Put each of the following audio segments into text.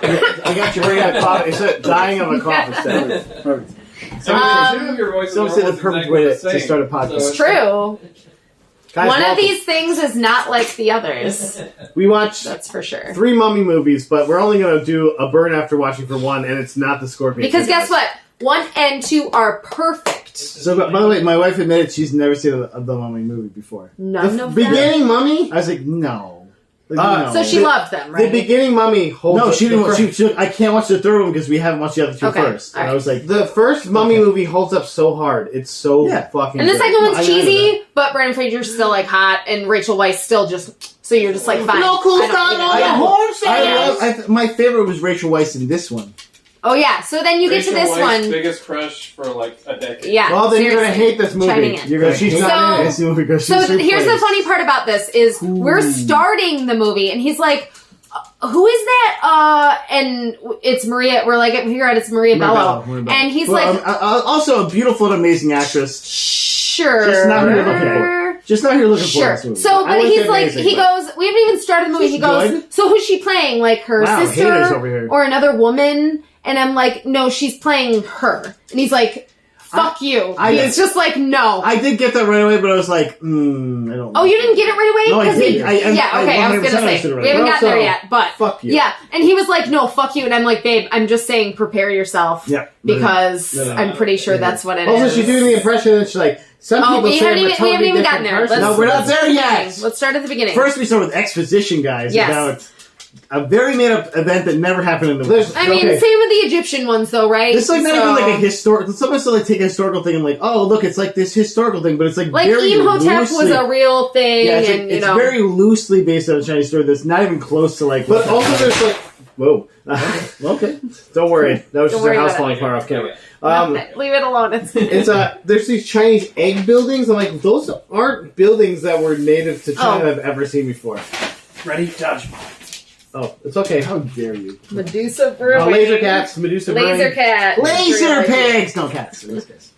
I got you bringing a cough. It's a dying of a cough instead. Perfect. Some say the perfect way to start a podcast. It's true. Guys, One of welcome. these things is not like the others. We watched That's for sure. 3 Mummy movies, but we're only going to do a burn after watching for one, and it's not the Scorpion. Because guess what? 1 and 2 are perfect. So, by the way, my wife admitted she's never seen the Mummy movie before. None of them. Beginning Mummy? I was like, no. Like, no. So she loved them, right? The beginning Mummy holds No, up she the didn't. first- She, I can't watch the third one because we haven't watched the other two Okay, first. And I alright. was like, The first Mummy movie holds up so hard. it's so Yeah. fucking. And the good. second I one's know cheesy, but Brendan Fraser's still like hot, and Rachel Weisz still just. So you're just like fine. No cool I don't style need it. on the Yeah. horse. I love. My favorite was Rachel Weisz in this one. Oh yeah. So then you get to this one. Biggest crush for like a decade. Yeah. Well, then you're gonna seriously. hate this movie. Chiming in. You're gonna. She's hate not in it. this movie because So she's here's the replaced. funny part about this is we're starting the movie, and he's like, "Who is that?" And it's Maria. We're like, "Here it's Maria Bello," and he's like, also a beautiful and amazing actress. "Sure." Just not who you're looking for. Just not here looking for Sure. this movie. So, I but wouldn't he's say like, amazing, he but- goes, we haven't even started the movie. She's He goes, good. so who's she playing? Like her Wow, haters sister over here. or another woman? And I'm like, no, she's playing her. And he's like, fuck you. It's just like, no. I did get that right away, but I was like, I don't. Oh, you didn't get it right away? No, I 'Cause did. he- I yeah, okay, I was 100% gonna say, understood it right we haven't away. gotten there So, yet, but fuck you. yeah. And he was like, no, fuck you. And I'm like, babe, I'm just saying, prepare yourself. Yeah. Because No. I'm pretty sure that's what it is. Also, she's doing the impression and she's like, some Oh, people we say haven't I'm a even, totally we haven't even different gotten there. person. No, we're not let's there start at the yet. beginning. Let's start at the beginning. First, we start with exposition, guys, Yes. about a very made-up event that never happened in the movie. I mean, Okay. same with the Egyptian ones, though, right? It's like not even So- like a historical. Sometimes they'll like take a historical thing and like, oh look, it's like this historical thing, but it's like very Imhotep was loosely. a real thing, Yeah, it's, like, and it's you know. very loosely based on a Chinese story that's not even close to like. But also there's like, whoa, okay, don't worry, that was Don't just worry a house about falling apart off camera. Leave it alone. It's there's these Chinese egg buildings. I'm like, those aren't buildings that were native to China Oh. I've ever seen before. Ready, Dodge. Oh, it's okay. How dare you? Medusa Brewing. Laser cats, Medusa Laser Brewing. cat. Laser Really. pigs, no cats in this case.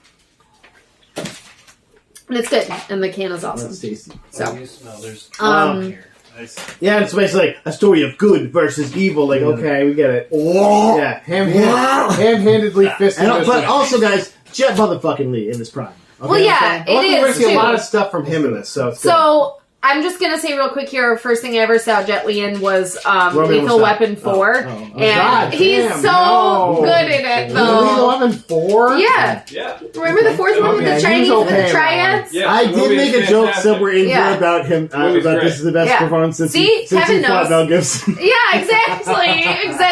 And it's good, and the can is awesome. That's tasty. So, You smell there's um, Yeah, it's basically like a story of good versus evil. Like, okay, we get it. Yeah, ham-handedly fisted. But also, guys, Jet motherfucking Lee in his prime. Okay? well, yeah, Luckily, it we're is seeing too. a lot of stuff from him in this, so it's good. So I'm just gonna say real quick here. First thing I ever saw Jet Li in was Romeo Lethal Must Die. Weapon 4, Oh, and God he's damn, so no. good in it Lethal though. Weapon 4? Yeah, Yeah. remember the fourth one with Okay, the he's Chinese with okay, the triads? Yeah, I the did movie make is a joke fantastic. somewhere in Yeah. here about him, Movie's about great. this is the best Yeah. performance since See? he Kevin fought knows. Mel Gibson. Yeah, exactly.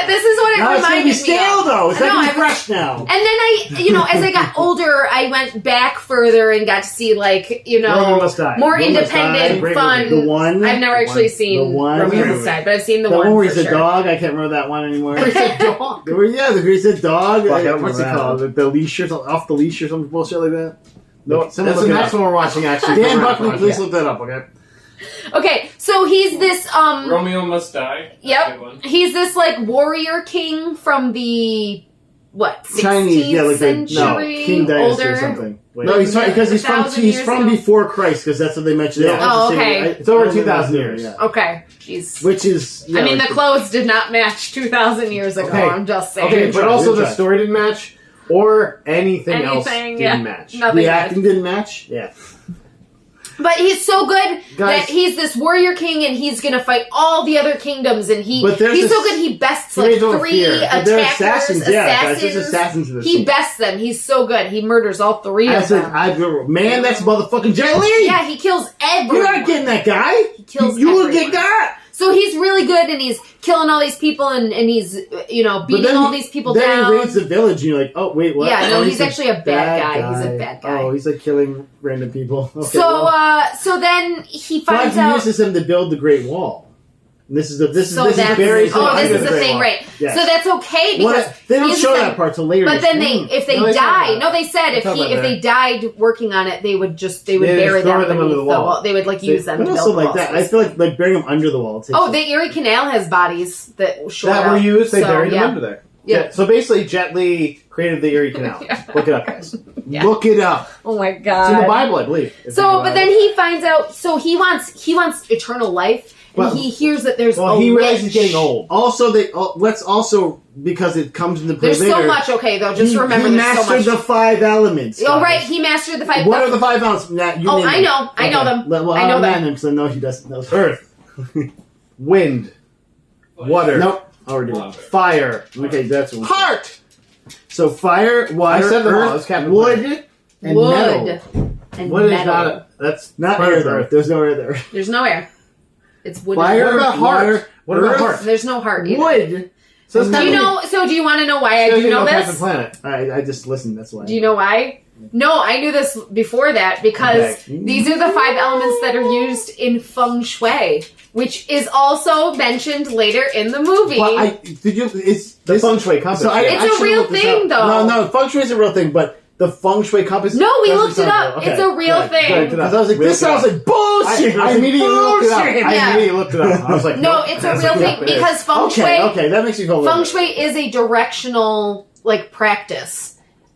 This is what it Now it's gonna reminded be me stale of. though. It's No, gonna be I- fresh now. And then as I got older, I went back further and got to see Romeo Must Die. more Romeo Must Die, independent, great fun. movie. The One. I've never actually The seen One. Romeo Great Must Die, but I've seen the The one one where for he's a sure. dog. I can't remember that one anymore. He's a dog. Yeah, he's a dog. Fuck, I don't What's it remember called? that. The leash or something, off the leash or something bullshit like that. No, someone That's look the it next up. one we're watching, actually. Dan Correct, Buckley, right? please look that up, okay? Okay, so he's this Romeo Must Die. That's a good one. he's this like warrior king from the 16th Chinese, yeah, like century, King Dynasty older. or something. Wait. No, he's trying because he's 1,000 he's years from ago? before Christ because that's what they mentioned. Yeah. Oh, okay. It's over 2,000 years. Yeah. Okay, jeez. Which is, yeah, I mean, like the clothes did not match 2,000 years ago. Okay. I'm just saying. Okay, but also Good the try. story didn't match, or anything else Anything, didn't yeah. match. Nothing the good. acting didn't match. Yeah. But he's so good Guys- that he's this warrior king, and he's gonna fight all the other kingdoms. And But there's he's so this- good he bests He like made no 3 fear. But they're attackers, assassins, yeah, guys, there's assassins in this He scene. bests them. He's so good. He murders all 3 I of said, them. man, that's motherfucking Jet Li. Yeah, he kills everyone. You're not getting that guy. He kills You will everyone. get got. So he's really good, and he's killing all these people, and he's But beating all these people then down. he raids the village, and you're like, oh wait, what? Yeah, no, Oh, he's actually a bad guy. He's a bad guy. Oh, he's like killing random people. Okay, so well, so then he God finds out. uses him to build the Great Wall. And this is So this that's is very oh, this under is the Great thing, Wall. right? Yes. So that's okay because They don't he's show the that thing. part till later. But then Mm. if they No, they talk die, about no, they said They if talk about they that. died working on it, they would They bury just throw them them under beneath the wall. They would use them But to also build the like that, I walls. feel like burying them under the wall. Oh, the Erie Canal has bodies that shore That were up. used, they So, buried yeah. him under there. Yeah. So basically, Jet Li created the Erie Canal. Look it up, guys. Yeah. Look it up. Oh my It's in the god. Bible, I believe. So, but then he finds out. So he wants eternal life, Well- he hears that there's Well, a he realizes witch. he's getting old. Also, let's also because it comes into play There's later. so much, okay, though. Just he, remember he there's so mastered much. the 5 elements. Oh, guys. right, he mastered the 5. What are the 5 elements? Nah, you Oh, name I them. know. I know them. Well, I know I'll them. name them because I know he doesn't know. Earth, wind, water, Nope. Already wrong. fire, Okay, that's one. heart. So fire, water, I said them all. It's earth, Captain wood, and Wood metal. and What is metal. not? That's Not part air of though. Earth. There's no air there. There's no air. It's wood. Fire, and What about heart? water, What about earth, heart? There's no heart either. wood. So it's Do you Captain- know? So do you want to know why I so do you know Captain this? Planet. I just listened. That's why. Do you know why? No, I knew this before that because Okay. these are the 5 elements that are used in feng shui, which is also mentioned later in the movie. Well, did you? It's The this, feng shui compass. So I It's a actually real looked this thing, up. though. No, feng shui is a real thing, but the feng shui compass. No, we doesn't looked it sound up. real. It's a real good, thing. good, because I was like, We this looked it sounds up. like bullshit. I immediately looked it up. Bullshit. I Yeah. immediately looked it up. I was like, No, it's a I was real like, thing yeah, it is. because feng shui, Okay, that makes me feel. a little feng better. shui is a directional practice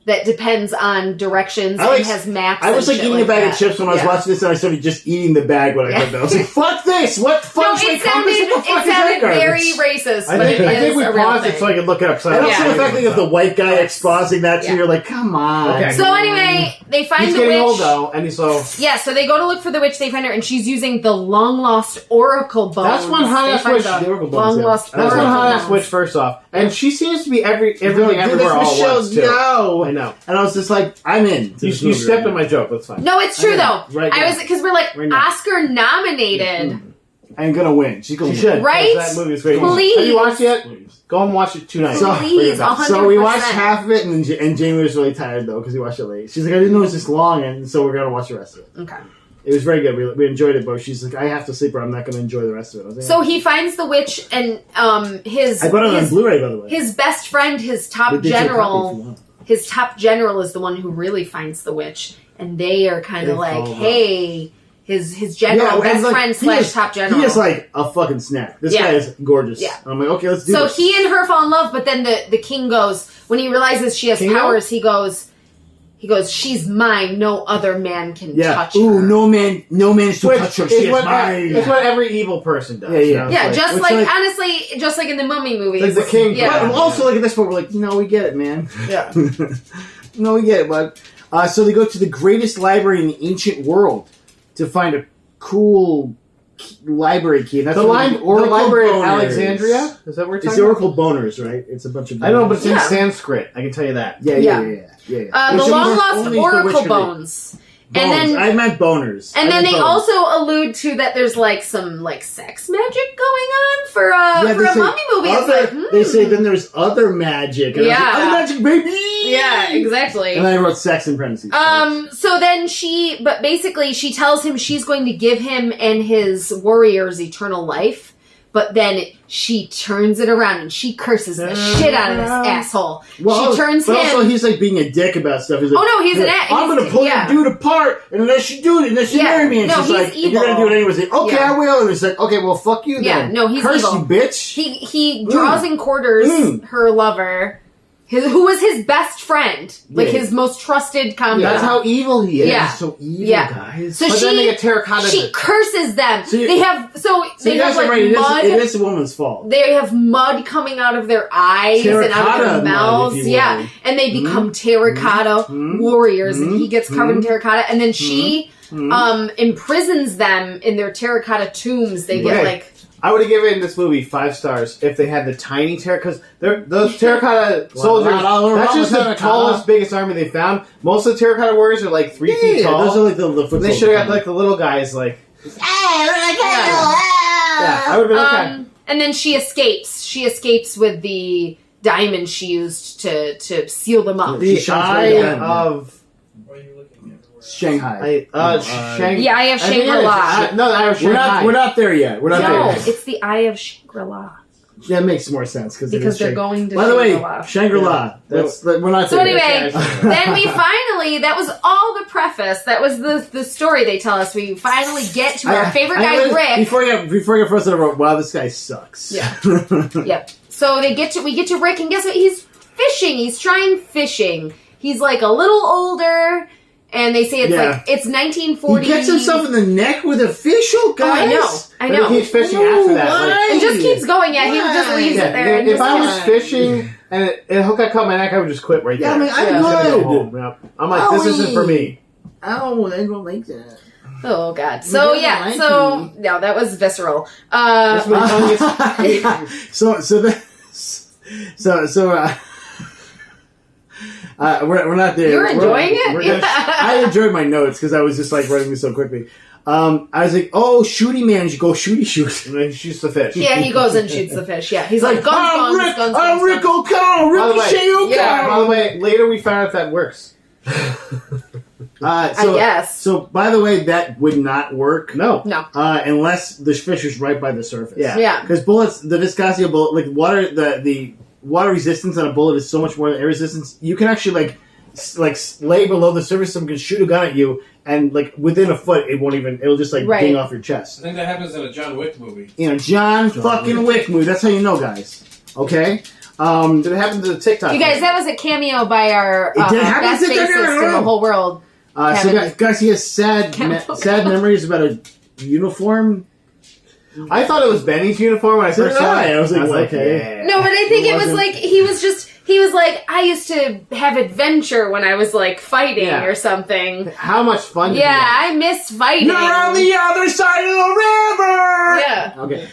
that depends on directions I like- and has maps. I was and like shit eating a bag that. of chips when I was Yeah. watching this, and I started just eating the bag when I heard that. I was like, "Fuck this! What feng No, shui it compass? sounded, What the fuck it is that sounded very garbage?" racist, I but think, it I is think we a real paused thing. it so I could look it up. So I I don't Yeah. see the fact that you have the white guy exposing that to Yeah. you. You're like, come on. Okay. So anyway, they find He's the getting witch. old though, and he's so. Yeah, so they go to look for the witch. They find her, and she's using the long lost oracle bones. That's one hot They ass find witch. the The oracle bones, long yeah. lost. That's one oracle hot ass bones. witch. First off, and she seems to be everything Dude, everywhere that's all at Michelle once too. Yeoh. I know. And I was just like, I'm in. to You this movie stepped right on my joke. That's fine. No, it's true I know. though. Right I now. was because we're like Right now. Oscar nominated. I'm gonna win. She's gonna She win. should. Right? That movie is great. Please. Have you watched it yet? Please. Go and watch it tonight. So- Please, Bring it back. 100%. So we watched half of it, and Jamie was really tired though because he watched it late. She's like, I didn't know it was this long, and so we're gonna watch the rest of it. Okay. It was very good. We enjoyed it, but she's like, I have to sleep, or I'm not gonna enjoy the rest of it. I was like, So he finds the witch, and his I bought it on his, Blu-ray, by the way. his best friend, his The top digital copy if you general. want. His top general is the one who really finds the witch, and they are kind They of like, follow up. hey, his general, and best like, friend he is- / top general. He is like a fucking snack. This Yeah. guy is gorgeous. Yeah. I'm like, okay, let's do So this. he and her fall in love, but then the king goes, when he realizes she has Kingo? powers, he goes, she's mine, no other man can touch Ooh, her. no man is to Which touch her. is She is what, mine. it's what every evil person does. Yeah, you yeah. know? Yeah, It's just which, like, like- honestly, just like in the Mummy movies. Like the king. Yeah. But also, like at this point, we're like, no, we get it, man. Yeah. No, we get it, bud. So they go to the greatest library in the ancient world to find a cool library key. And that's The, what the Library of Alexandria? Is that what we're It's talking the about? Oracle Boners, right? It's a bunch of. I know, but it's in Yeah. Sanskrit. I can tell you that. yeah. Yeah. Which the means long lost only the witch oracle can read. bones. Bones. And then I meant boners. And I then meant they bones. also allude to that there's like some like sex magic going on for Yeah, for they a say mummy movie. It's other- like, They say then there's other magic. And I was like, Yeah. other magic, baby. yeah, exactly. And I wrote sex in parentheses. So then but basically she tells him she's going to give him and his warriors eternal life, but then she turns it around and she curses the shit out of this asshole. Well, she turns but him. also he's like being a dick about stuff. He's like, Oh, no, he's an I'm he's- gonna pull yeah. your dude apart, and unless you do it, unless you Yeah. marry me, and No, she's he's like, if you're evil. gonna do it anyway, like, okay, Yeah. I will. And it's like, okay, well, fuck you Yeah, then. no, he's Curse evil. you, bitch. He draws and quarters Mm. her lover, who was his best friend, like Yeah. his most trusted confidant. That's how evil he is. Yeah. He's so evil, Yeah. guys. So But she then they get terracotta. she curses them. So you- they have so they you have guys are like right. mud. It is a woman's fault. They have mud coming out of their eyes and out of Terracotta their mud, mouths. if you Yeah, will. and they become terracotta Mhm. warriors, and Mhm. he gets covered in terracotta, and then she imprisons them in their terracotta tombs. They get Right. like I would have given this movie 5 stars if they had the tiny terracotta. Because those terracotta soldiers, that's just the tallest, biggest army they found. Most of the terracotta warriors are like 3 feet Yeah, tall. those are like the foot They should have got like the little guys. Like, yeah, I would have been okay. and then she escapes. She escapes with the diamond she used to seal them up. The shines eye right down. of What are you looking at? Shanghai. Shang. The Eye of I think it is. Shangri-La. No, the Eye of Shanghai. We're not there yet. We're not No, there yet. it's the Eye of Shangri-La. That makes more sense Because they're going to By the way, Shangri-La. Shangri-La. We're not So there. anyway, yet. then we finally, that was all the preface. That was the story they tell us. We finally get to our favorite guy, Rick. Before you first I wrote, wow, this guy sucks. Yeah. Yep. So we get to Rick, and guess what? He's fishing. He's trying fishing. He's like a little older, And they say it's Yeah. it's 1940. He gets himself in the neck with a fish, oh, guys. I But know. he keeps fishing No after that. Like, way. It just keeps going. Yeah, he just leaves yeah, it there. And if just I was goes. fishing and a hook got caught in my neck, I would just quit right Yeah, there. I mean, I'm Yeah. I'm gonna go good. home. Yep. I'm like, this isn't for me. Oh, I don't like that. Oh God. So You yeah. don't So like no, that was visceral. That's what we're not there. You're enjoying it? We're gonna- I enjoyed my notes because I was just like writing this so quickly. I was like, "Oh, shooty man, you go shooty shoot." And then he shoots the fish. Yeah, he goes and shoots the fish. Yeah, he's like guns, I'm guns, Rick, guns, I'm guns, Rick guns. O'Connell, By the way- Ricochet Yeah. By the O'Connell. way, later we found out that works. I So, guess. So, by the way, that would not work. No. No. Unless the fish is right by the surface. Yeah. Yeah. Because bullets, the viscosity of bullet, like water, the water resistance on a bullet is so much more than air resistance. You can actually lay below the surface. Someone can shoot a gun at you, and like within a foot, it'll just like Right. ding off your I chest. think that happens in a John Wick movie. John fucking Wick movie. That's how you know, guys. Okay. Did it happen to the TikTok? You guys, that was a cameo by our It did happen best to TikTok, bassist in the whole world. So Kevin. guys, he has sad Kevin. memories about a uniform. I thought it was Benny's uniform when I first saw it. I was like, okay. yeah. No, but I think It it was wasn't- like he was like, I used to have adventure when I was like fighting Yeah. or something. How much fun did you Yeah, have? I miss fighting. You're on the other side of the river. Yeah. Okay.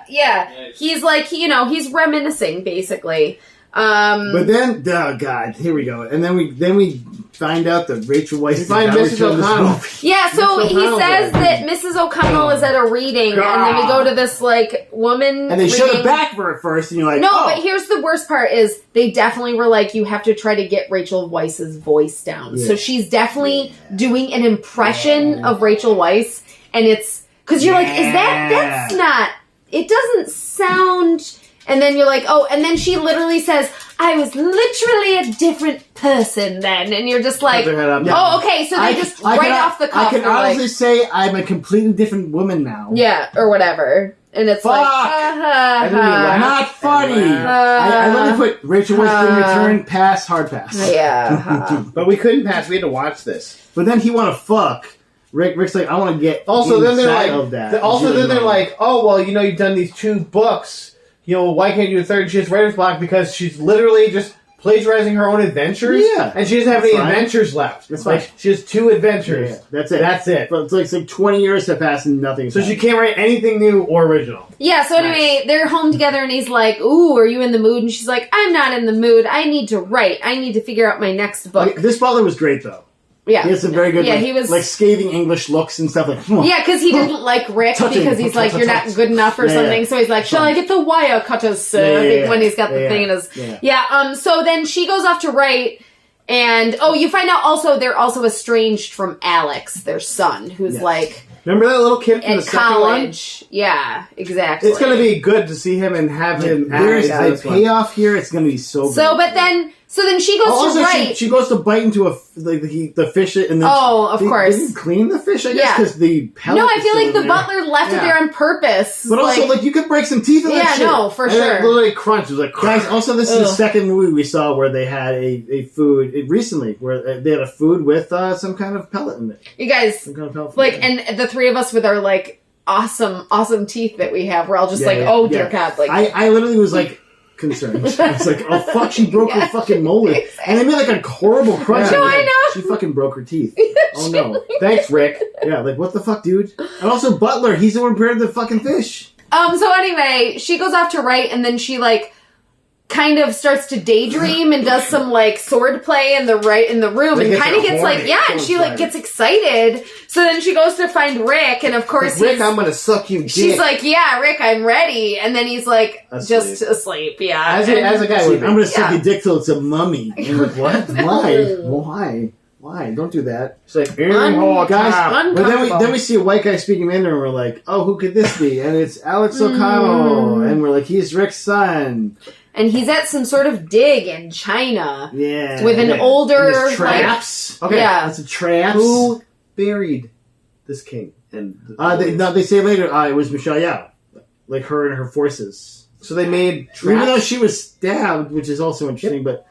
Yeah, he's like, he's reminiscing basically. But then, oh god, here we go. And then we find out that Rachel Weisz You is find not Mrs. returning this O'Connell. movie. Yeah, so Mrs. he O'Connell's says there. that Mrs. O'Connell is at a reading, and then we go to this like woman, And they show the reading. back for it first, and you're like, No, oh. but here's the worst part: is they definitely were like, you have to try to get Rachel Weisz's voice down. Yeah. So she's definitely doing an impression of Rachel Weisz, and it's because you're like, is that's not? It doesn't sound. And then you're like, oh, and then she literally says, I was literally a different person then. And you're just like, Put their head up. oh, okay, so they just right off the cuff. I can they're like, honestly say I'm a completely different woman now. yeah, or whatever. And it's Fuck! like, ha, ha, And then you ha. laugh. Not funny. And I literally put Rachel Weisz in return, pass, hard pass. Yeah. ha. But we couldn't pass. We had to watch this. But then he want to fuck. Rick's like, I want to get Also, then they're inside like, of that. then they're like, oh well, you've done these 2 books. Why can't you do a third? She has writer's block because she's literally just plagiarizing her own adventures. Yeah. And she doesn't have That's any fine. adventures left. That's like fine. she has 2 adventures. Yeah, that's it. That's it. But it's like 20 years have passed and nothing. So she can't write anything new or original. Yeah, so anyway, they're home together and he's like, ooh, are you in the mood? And she's like, I'm not in the mood. I need to write. I need to figure out my next book. This butler was great though. Yeah. He had some very good, Yeah, like, he was- like scathing English looks and stuff. Like, Yeah, because he didn't like Rick Touching. because he's like, you're not good enough or Yeah, something. yeah. So he's like, shall I get the wire cutters, sir? Yeah, yeah, yeah. When he's got the Yeah, thing in his... yeah. Yeah, so then she goes off to write, and, you find out also they're also estranged from Alex, their son, who's Yes. like Remember that little kid from in the second one? college. Yeah, exactly. It's going to be good to see him and have him. There's act a this one. payoff here. It's going to be so good. So, but then she goes also, to write. she goes to bite into the fish, and then Oh, of course. Did he clean the fish? I guess Yeah. because the pellet No, I is feel still like the in there. butler left it Yeah. there on purpose. But also, like, you could break some teeth in that Yeah, shit. no, for And sure. it literally crunched. It was like, Guys, also, this is the Ugh. second movie we saw where they had a food recently, where they had a food with some kind of pellet in it. You guys, Some kind of pellet. like, and the three of us with our like awesome teeth that we have, we're all just Yeah, like, yeah, oh dear yeah. God, like I literally was like concerned. I was like, oh fuck, she broke her fucking molar, and they made like a horrible crunch. No, Like, I know. She fucking broke her teeth. Oh no. thanks, Rick. Yeah, like what the fuck, dude? And also Butler, he's the one who prepared the fucking fish. So anyway, she goes off to write, and then she like kind of starts to daydream and does some like sword play in the room, Like, and gets kind of her gets horny. like, yeah, and she like Horny. gets excited. So then she goes to find Rick, and of course Rick, he's, I'm going to suck you dick. she's like, yeah, Rick, I'm ready, and then he's like Asleep. just asleep. Yeah, as a guy See, would I'm be. gonna suck Yeah. your dick till it's a mummy. And I'm like, what? No. Why? Don't do that. It's like, Guys, but Uncomfortable. then we see a white guy speaking Mandarin, and we're like, oh, who could this be? And it's Alex O'Connell, and we're like, he's Rick's son. and he's at some sort of dig in China Yeah, with an yeah. older And there's like, traps. Okay. yeah. That's a traps. Who buried this king? And They say later it was Michelle Yao, like her and her forces. so they made Even though traps. she was stabbed, which is also interesting, but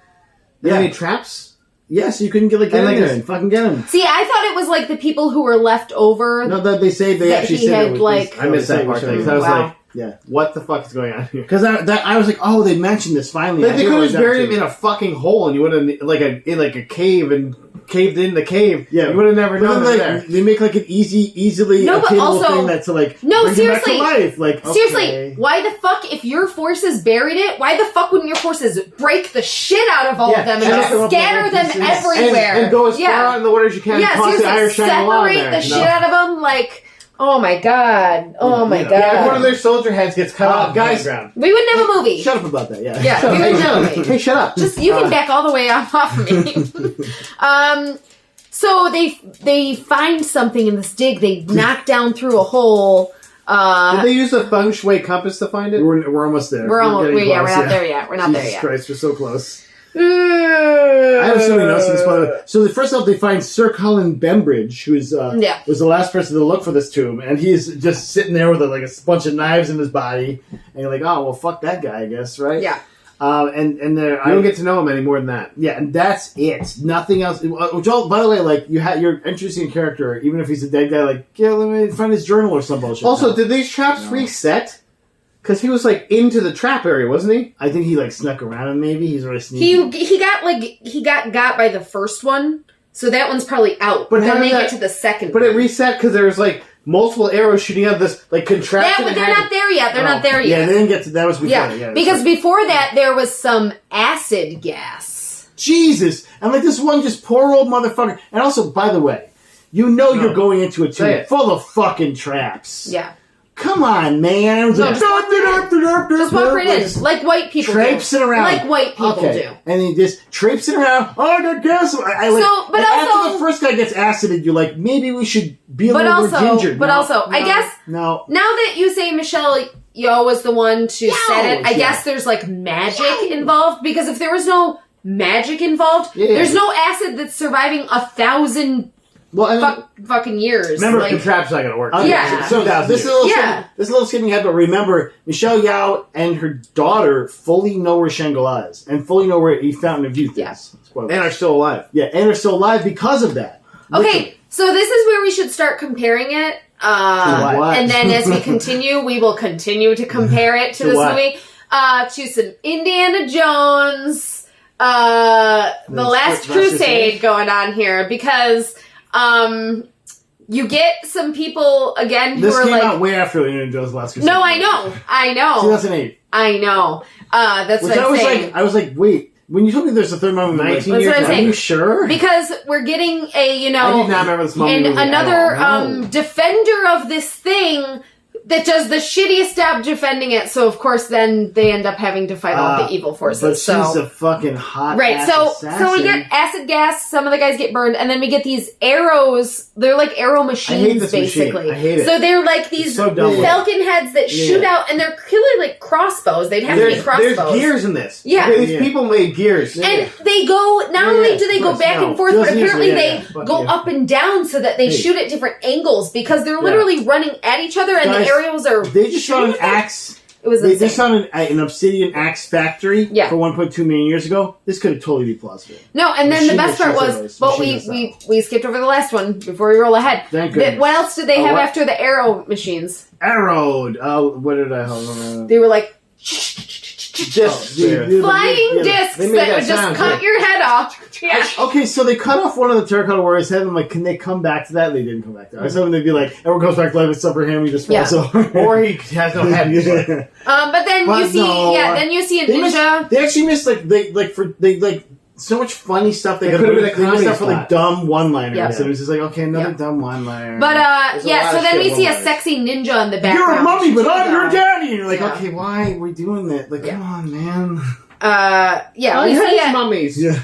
They yeah, made traps. Yeah, so you couldn't get And in like there this- and fucking get him. See, I thought it was like the people who were left over. No, that they say they That actually he said had, it was like- I missed that part. Because I was Wow. like, yeah, what the fuck is going on here? because I was like, oh, they mentioned this finally. Like, I they didn't could have just realize buried that him in a fucking hole, and you would have in a cave and caved in the cave. Yeah. you would have never But known then, that like, they make like an easily No, but attainable also- thing that's to like No, bring him back to seriously. life. Like Seriously, okay. why the fuck, if your forces buried it, why the fuck wouldn't your forces break the shit out of all Yeah, of them and chop just them up in scatter little them pieces. everywhere? and go as far yeah. out in the water as you can. Yeah, and toss the seriously, Irish triangle on separate there. the shit out of them, like, oh my god, oh my Yeah. god. Yeah, if one of their soldier heads gets cut off, guys- on the ground. We would have a movie. Shut up about that. Yeah. Yeah, Shut we up. would Hey, have a shut up. movie. Hey, shut up. Just you can back all the way off of me. So they find something in this dig. They knock down through a hole. Did they use the feng shui compass to find it? We're almost there. We're getting we're close, not there yet. We're not Jesus there yet. Christ, we're so close. I have so many notes in this. By the way. So the first off, they find Sir Colin Bembridge, who is was the last person to look for this tomb, and he's just sitting there with like a bunch of knives in his body, and you're like, oh well, fuck that guy, I guess, right? Yeah. And there, You don't get to know him any more than that. yeah, and that's it. Nothing else. Which, all, by the way, like you're introducing a character, even if he's a dead guy. Like, yeah, let me find his journal or some bullshit. Also, No. did these traps No. reset? Because he was like into the trap area, wasn't he? I think he like snuck around him. Maybe he's really sneaky. He got by the first one, so that one's probably out. But But how then did they that- get to the second. But it one. reset because there was like multiple arrows shooting out this like contraption. They're that had- not there yet. They're Oh. not there Yeah, yet. they didn't get to that. Was before. Yeah, that's because right. before that there was some acid gas. Jesus, and like this one just poor old motherfucker. And also, by the way, you know No. you're going into a Say tomb it. full of fucking traps. Yeah, Come on, man. Everyone's No, like, just walk right in, like white people traipsing do. around. Like white people Okay. do. And he just traipsing around. Oh, I got gas. I like, So, but and after also- the first guy gets acided, you're like, maybe we should be a But little more also, ginger. but No, also, I no, guess no. now that you say Michelle Yeoh was the one to set it, I yeah. guess there's like magic involved, because if there was no magic involved, Yeah. there's no acid that's surviving 1,000 Well, I mean, fucking years. remember, like, the trap's not going to work. Okay, Yeah. So this is a little Yeah. this is a little skipping ahead, but remember, Michelle Yeoh and her daughter fully know where Shangri-La is and fully know where the Fountain of Youth Yeah. is. Spoiler. And are still alive. Yeah, and are still alive because of that. okay, so this is where we should start comparing it. To what? And then as we continue, we will continue to compare it to To this what? movie. To some Indiana Jones, The Last Crusade going on here, because you get some people again who This are came like, out way after Indiana Jones Last Crusade. no, I know, 2008. I know. That's Which what I I'm was saying. like, wait. When you told me there's a third movie, I'm like, 19 That's years what I'm ago. are saying. you sure? Because we're getting a, I did not remember this moment. and another No. defender of this thing that does the shittiest job defending it. So of course, then they end up having to fight all the evil forces. But so she's a fucking hot right, ass so assassin. we get acid gas. Some of the guys get burned, and then we get these arrows. They're like arrow machines, this basically. machine. I hate it. So they're like these It's so dumb. falcon heads that shoot out, and they're clearly like crossbows. They'd have to be There's crossbows. gears in this. Yeah. Okay, these Yeah. people made gears. And they go, not only do they go Of course, back no. and forth, but Just apparently usually, they fuck go yeah. up and down so that they Hey. shoot at different angles, because they're literally running at each other and Guys, the aerials are. They just found an shooting at them. axe. It was They insane. just found an obsidian axe factory Yeah. for 1.2 million years ago. This could have totally been plausible. No, and then the Machine best that part shoots was, arrows. but Machine we skipped over the last one before we roll ahead. Thank goodness. What else did they Oh, have what? after the arrow machines? Arrowed. What did I hold on? They were like Just flying discs They made that that would just sound, cut yeah. your head off. Yeah. Okay, so they cut off one of the terracotta warriors' head. I'm like, can they come back to that? They didn't come back to that. I was hoping they'd be like, everyone goes back to life except for him. He just falls over. or he has no head. Yeah. But then But you see, no, then you see a They, ninja. they actually missed so much funny stuff. They It could could've been a have missed comedy out for like spot. dumb one-liners. Yeah. And it was just like, okay, another Yeah. dumb one-liner. But There's a yeah, lot so of then shit we see a one-liners. sexy ninja in the background. you're a mummy, but I'm your Uh, daddy. And you're like, Yeah. okay, why are we doing that? Like, Yeah. come on, man. Yeah, I we see hate it. mummies. Yeah.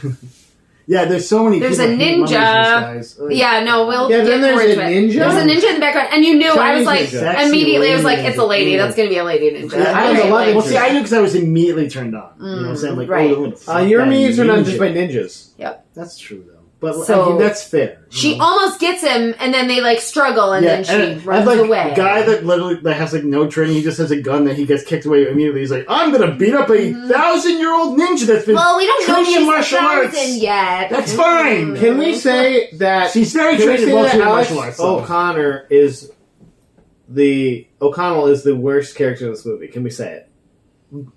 Yeah, there's so many. There's people a that hate mummies ninja. these days. Ugh. Yeah, no, we'll Yeah, get then more there's into a it. ninja? There's a ninja in the background, and you knew, I was Chinese like, ninja. Sexy immediately, I was like, lady it's a lady. ninja. That's going to be a lady ninja. Yeah, I don't Okay, know what like- Well, see, I knew because I was immediately turned on. You know what I'm saying? Like, right. oh, I'm gonna fuck You're that immune to none ninja. just by ninjas. That's true, though. But So- I mean, that's fair. She almost gets him, and then they like struggle, and then she runs like, away. Guy that literally that has like no training, he just has a gun that he gets kicked away immediately. He's like, I'm gonna beat up a 1,000-year-old ninja that's been Well, we don't know trained in she's martial arts. 1,000 yet. That's fine. Can we say that She's very can we trained in say that martial Alex arts. So. O'Connell is the worst character in this movie? Can we say it?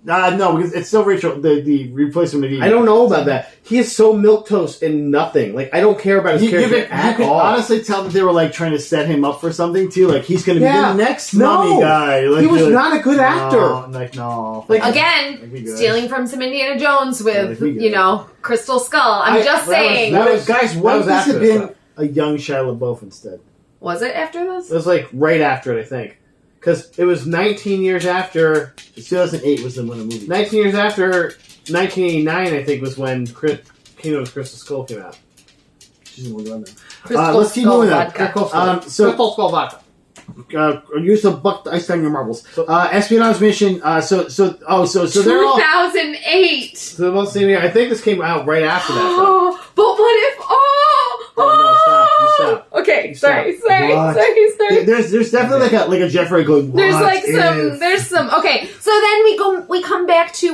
No, because it's still Rachel, the replacement of Eve. I don't know about that. He is so milquetoast and nothing. Like I don't care about his You character can at all. honestly tell that they were like trying to set him up for something too. Like he's going to be Yeah. the next No. mummy guy. Like, He was you're like, not a good actor. No, like no. Like, Again, Like, we good. stealing from some Indiana Jones with, Like, we good. Crystal Skull. I'm just saying. that was- guys, that what was if this after had this been stuff. a young Shia LaBeouf instead? Was it after this? It was like right after it, I think, because it was 19 years after. 2008 was the when the movie. 19 years after 1989, I think, was when Kingdom of Crystal Skull came out. She's in one Crystal let's keep Skull moving on. vodka. Crystal Skull. So- Crystal Skull vodka. Use the buck ice on your marbles. So- Espionage mission. So they're all. 2008. So the most senior, I think this came out right after that. Though. But what if? No, stop. You stop. Okay, You sorry. What? There's definitely like a Jeffrey going. There's "What like if?" there's some. Okay, so then we come back to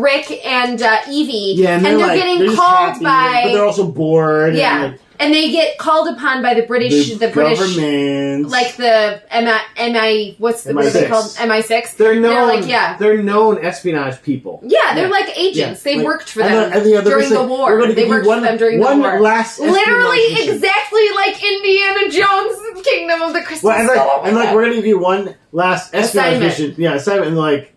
Rick and Evie, Yeah, and they're like, getting they're just called happy, but they're by also bored. yeah, and, like, and they get called upon by the British government, like the MI what's the what are they MI6. called MI6. They're known. like, yeah. They're known espionage people. Yeah, they're like agents. Yeah, They like- worked for and them they're during the like, war. we're gonna They give you worked for them during the one war. last espionage Literally mission. exactly like Indiana Jones' Kingdom of the Crystal Well, Skull. Oh my and like God. we're gonna give you one last espionage Assignment. mission. Yeah, assignment. And like,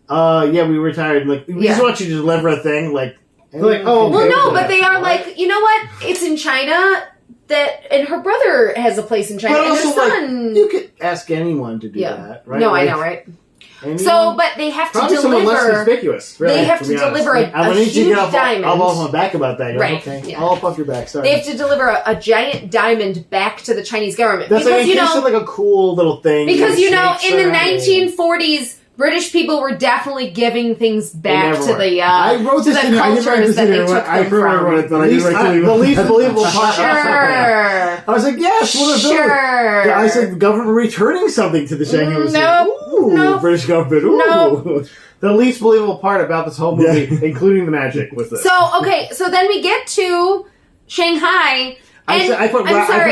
yeah, we retired. And like, we Yeah. just want you to deliver a thing. Like, They're like, oh, Well, okay, no, with but that. they are What? like, you know what? It's in China and her brother has a place in China, but and also their like, son. you could ask anyone to do Yeah. that, right? No, I Like, know, right? anyone? So, but they have to Probably someone less deliver. conspicuous. Really, They have to to be honest. deliver Like, I a need you to huge get off diamond. my back about that. You're Right, like, okay, yeah. I'll up off your back. Sorry. They have to deliver a giant diamond back to the Chinese government That's because like in case of like a cool little thing. because you know shakes in the around. 1940s. British people were definitely giving things back never to were. the I wrote to this the in. I didn't write cultures this that in. they took I them forgot what it, from. but I didn't write the least believable part. Sure. I was like, yes, what are those? Sure. I said, government returning something to the Shanghai. He was like, Nope. ooh, Nope. British government. Ooh. Nope. The least believable part about this whole movie, Yeah. including the magic, was this. So okay, so then we get to Shanghai. And I put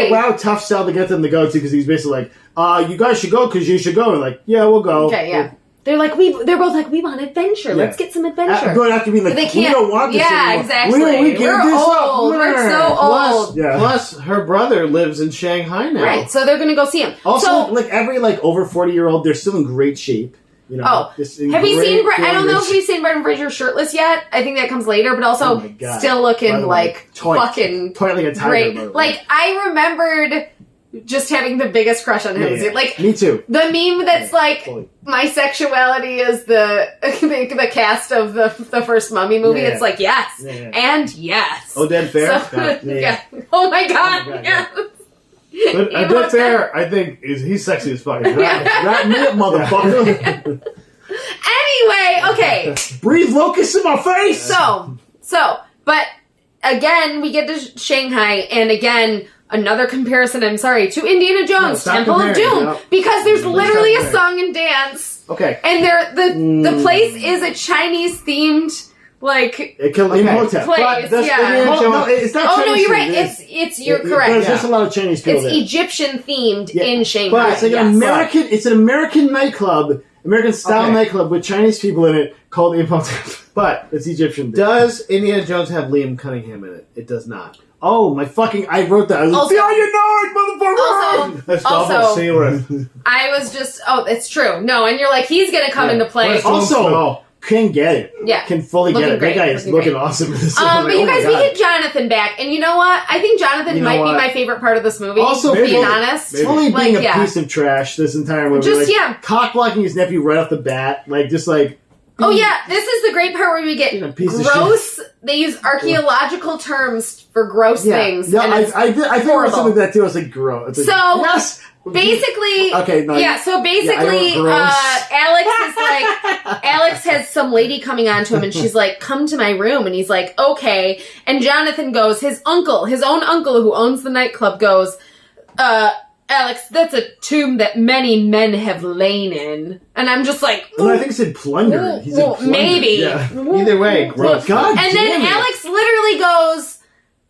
wow, tough sell to get them to go to because he's basically like, you guys should go because you should go. And like, yeah, we'll go. Okay, yeah. They're both like, we want adventure. Yeah. Let's get some adventure. Going after being like, But they we can't. don't want this Yeah, anymore. exactly. We can't We're do this old. up. We're so plus, old. Yeah. plus, her brother lives in Shanghai now. Right, so they're gonna go see him. Also, so, like every like over 40-year-old, they're still in great shape. You know, Oh, just in have you great seen? I don't know if shape. you've seen Brendan Fraser shirtless yet. I think that comes later, but Oh also my God. still By looking the way, like toy fucking like a tiger. great. by the way. Like I remembered just having the biggest crush on him. Yeah, yeah. Like Me too. the meme that's like. Fully. My sexuality is the cast of the first Mummy movie. Yeah. It's like yes Yeah, yeah. and yes. Oded Fair. So, Yeah. yeah. Oh my god. Oh my God, yes. But Oded Fair, I think, he's sexy as fuck. Wrap me up, motherfucker. Anyway, okay. Breathe locusts in my face. So, but again, we get to Shanghai, and again, another comparison. I'm sorry to Indiana Jones, stop Temple of comparing, Doom, no. because there's Stop literally a comparing. song and dance, Okay. and the place is a Chinese themed like. It killed Okay. Imhotep. Place, But does yeah. Indiana Oh, Jones- no, it's not Oh no, Chinese you're right. themed. It's you're There's correct. just a lot of Chinese people It's there. Egyptian themed Yeah. in Shanghai. But it's like yes. an American. It's an American nightclub, American style Okay. nightclub with Chinese people in it called Imhotep. But It's Egyptian. does Indiana Jones have Liam Cunningham in it? It does not. Oh my fucking! I wrote that. I was like, Also- "Yeah, you know it, motherfucker!" That's Also- double C-riff. I was just it's true. No, and you're like he's gonna come Yeah. into play. Where's Also, Oh. can get it. Yeah. Can fully Looking get it. great. That guy is Looking looking great. awesome in this. I'm But like, you oh my guys, we God. get Jonathan back, and you know what? I think Jonathan You know might what? be my favorite part of this movie. Also, being maybe- honest, maybe. fully Like, being a yeah. piece of trash this entire movie. Just, like, yeah. cock blocking his nephew right off the bat, like just like. Oh yeah, this is the great part where we get You know, piece of gross. They use archaeological terms for gross things. Yeah, and it's I think I horrible. something like that too. I was like, gross. It's like, So- yes, basically, Okay, no, yeah. So basically, I wrote Alex is like, Alex has some lady coming on to him, and she's like, "Come to my room," and he's like, "Okay." And Jonathan goes, his own uncle who owns the nightclub goes, "Alex, that's a tomb that many men have lain in," and I'm just like, No, I think it said plunder. He said well, plunder. maybe. Yeah. Either way, gross. God And then damn it. Alex literally goes,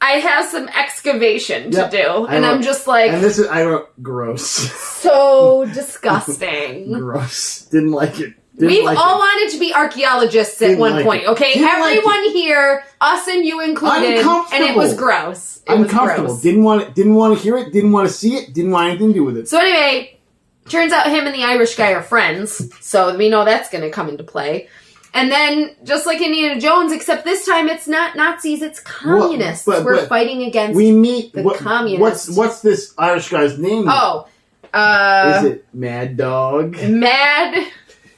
"I have some excavation to Yep. do," and I I'm wrote- just like, And this is I wrote gross. so disgusting. Gross. Didn't like it. Didn't We've like all it. wanted to be archaeologists at Didn't one like point, it. okay? Didn't like Everyone here, us and you included, and it was gross. It was Uncomfortable. gross. Didn't want to hear it. Didn't want to see it. Didn't want anything to do with it. So anyway, turns out him and the Irish guy are friends, so we know that's going to come into play. And then, just like Indiana Jones, except this time it's not Nazis, it's communists. but We're fighting against... We meet the what, communists. What's this Irish guy's name? Oh, Is it Mad Dog? Mad...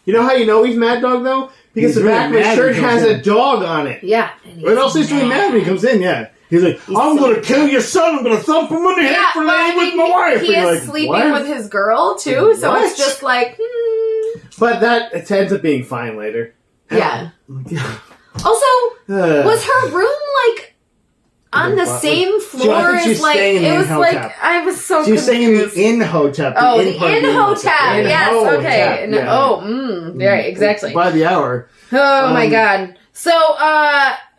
You know how you know he's Mad Dog, though? Because He's the really back of his mad shirt when he comes has in. a dog on it. Yeah. But also he's really mad when he comes in, yeah. He's like, I'm so going to kill your son. I'm going to thump him in the head for laying with my wife. He And you're is like, sleeping what? with his girl, too, so What? it's just like, But that it ends up being fine later. yeah. Also, was her room, like, on the same floor I think as, she's like, staying in the it was like, Imhotep. I was so She was saying in the confused. Imhotep. Oh, the part of Imhotep. Yes, Imhotep, okay. And- yeah. Oh, right, exactly. By the hour. Oh my god. So,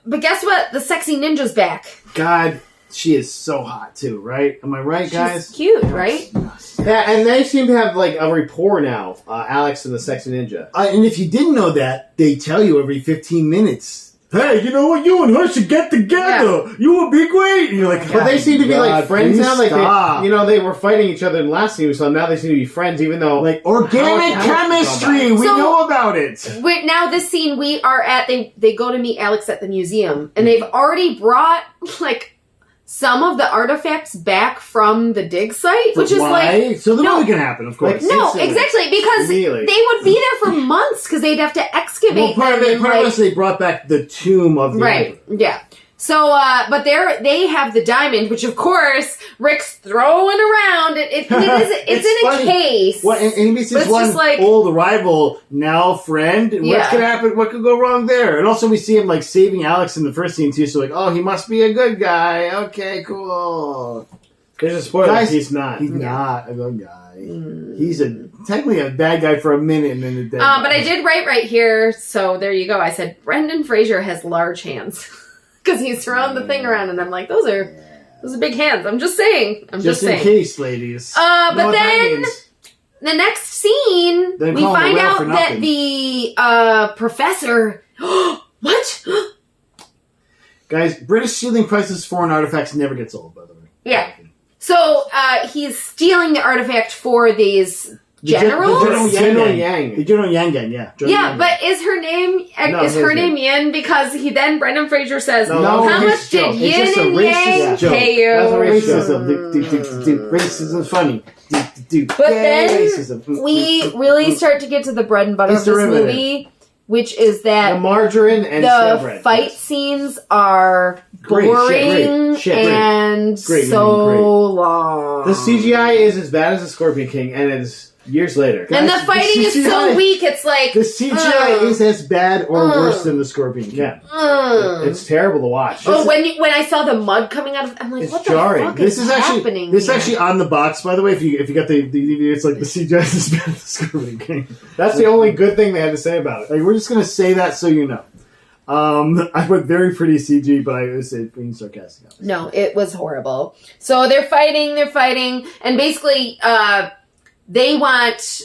but guess what? The sexy ninja's back. God, she is so hot too, right? Am I right, guys? She's cute, right? Yeah, and they seem to have like a rapport now, Alex and the Sexy Ninja. And if you didn't know that, they tell you every 15 minutes. Hey, you know what? You and her should get together. You will be great. And you're like, But they seem to be like friends please now. Like stop. they were fighting each other in the last scene, so now they seem to be friends, even though like organic How- chemistry. We So- know about it. Wait, now this scene we are at, they go to meet Alex at the museum, and they've already brought, like, some of the artifacts back from the dig site, which is Why? like... So the no. movie can happen, of course. Like, No, Instantly. exactly, because Immediately. they would be there for months, because they'd have to well, excavate part of them it, and, part of like, us, they brought back the tomb of the right, emperor. yeah. So, but they have the diamond, which of course Rick's throwing around. It's It's in a funny. case. What? And he meets But this it's one just like- old rival, now friend. What Yeah. could happen? What could go wrong there? And also, we see him like saving Alex in the first scene too. So like, oh, he must be a good guy. Okay, cool. there's a spoiler. Guys, He's not. He's not a good guy. He's technically a bad guy for a minute and then a dead guy. But I did write right here, so there you go. I said Brendan Fraser has large hands because he's throwing the thing around, and I'm like, those are big hands. I'm just saying. I'm just just in saying. case, ladies. You know But what that then means. the next scene, They we call him find a whale out for that nothing. the professor. What? Guys, British stealing priceless foreign artifacts never gets old, by the way. Yeah. So he's stealing the artifact for these generals. General Yang. The General Yang Gang, yeah. General Yeah, Yang but is her name No, is his her name. name Yin? Because Brendan Fraser says, No, how his much joke. did It's Yin just a and racist Yang joke. pay you? That's a racist Racism. Racism's funny. But then racism. we really start to get to the bread and butter It's of this derivative. movie, which is The that margarine and stale the bread. fight scenes are Great, boring shit, great. and Great, so great. long. The CGI is as bad as the Scorpion King, and it's years later. and the Guys, the fighting is so CGI weak. It's like The CGI is as bad or worse than the Scorpion King. Yeah, mm. it's terrible to watch. Oh, when I saw the mud coming out of, I'm like, It's what jarring. the fuck This is is actually happening? this is here? actually on the box, by the way. If you got the DVD, it's like the CGI is as bad as the Scorpion King. That's the only good thing they had to say about it. Like, we're just gonna say that so you know. I went very pretty CG, but I was being sarcastic. No, it was horrible. So they're fighting, and basically, they want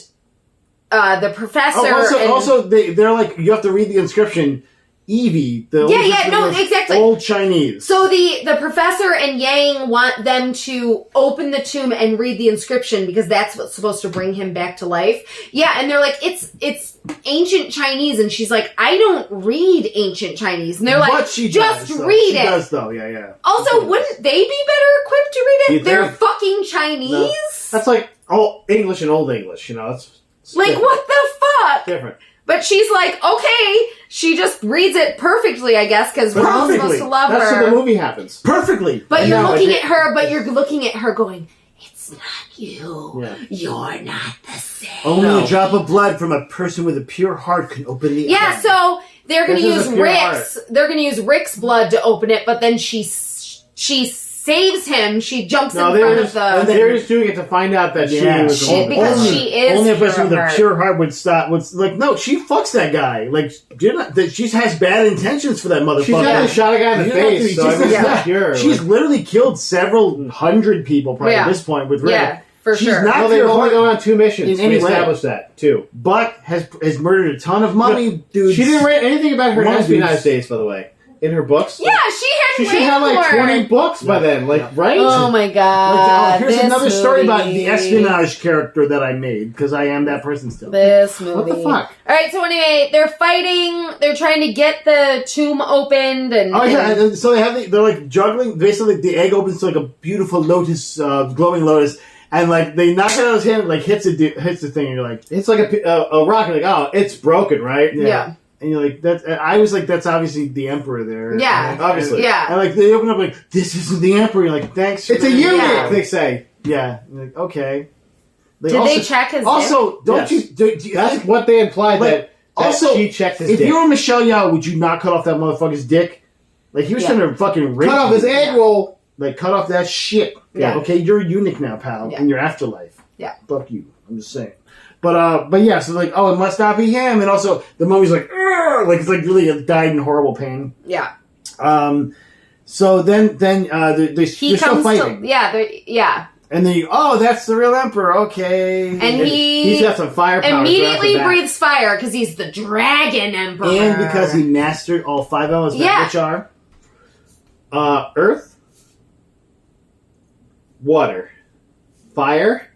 the professor. Oh, and, also, they're like, you have to read the inscription. Evie, the exactly. old Chinese. So the professor and Yang want them to open the tomb and read the inscription because that's what's supposed to bring him back to life. Yeah, and they're like, it's ancient Chinese, and she's like, I don't read ancient Chinese, and they're like, but she just does, though. read she it. does, though. Yeah. Also, wouldn't they be better equipped to read it? You They're think? fucking Chinese. No. That's like English and Old English, you know. It's Like, different. what the fuck? Different. But she's like, okay. She just reads it perfectly, I guess, because we're all supposed to love That's her. what the movie happens. Perfectly. But I you're know, looking it- at her, but you're looking at her going, it's It's not you. Yeah. You're not the same. Only a drop of blood from a person with a pure heart can open the Yeah, eye. so they're going to This is use a pure Rick's. They're going to use Rick's blood to open it, but then she saves him. She jumps No, in they front were of just the. they were just doing it to find out that Yeah. she was She- open. because only, she is only a person with pure a heart. pure heart would stop. Would like no, she fucks that guy. Like you're not, that she has bad intentions for that motherfucker. She's got to shot a guy in the You don't have to face, be- so she's I mean, just- it's not pure. She's literally killed several hundred people probably Yeah. at this point with Rick. Yeah, for She's sure. not well, they've pure only heart, gone on 2 missions. in any We way. established that too. but has murdered a ton of money, dude. She didn't write anything about her One espionage dude's- days, by the way, in her books. Yeah, she She had should way have like more. 20 books by then, like right? Oh my god! Here's this another story about movie. the espionage character that I made because I am that person still. This movie. What the fuck? All right, so anyway, they're fighting. They're trying to get the tomb opened, and Oh yeah, and- and so they have they're like juggling. Basically, the egg opens to like a beautiful lotus, glowing lotus, and like they knock it out of his hand, and, like hits the thing, and you're like, It's like a rock. Like, oh, it's broken, right? Yeah. and you're like that. I was like, that's obviously the emperor there. Yeah. And, Obviously. yeah. And like they open up like, this isn't the emperor. You're like, thanks. It's a man. eunuch, Yeah. they say. Yeah. You're like, okay. Did they check his? dick? Also, don't Yes. you? Do you That's what they implied Like, that also, she checked his if dick. you were Michelle Yeoh, would you not cut off that motherfucker's dick? Like he was Yeah. trying to fucking rape Cut off his you. egg roll. Like cut off that shit. Yeah. Okay, you're a eunuch now, pal, Yeah. in your afterlife. Yeah. Fuck you. I'm just saying. But yeah, so like, oh, it must not be him. And also, the mummy's like, "Argh!" Like it's like really died in horrible pain. Yeah. So then they're He still comes fighting, to. Yeah. Yeah. and then oh, that's the real emperor. Okay, And He's he got some firepower. immediately right off the bat. breathes fire because he's the dragon emperor. and because he mastered all 5 elements, Yeah. which are Earth, water, fire,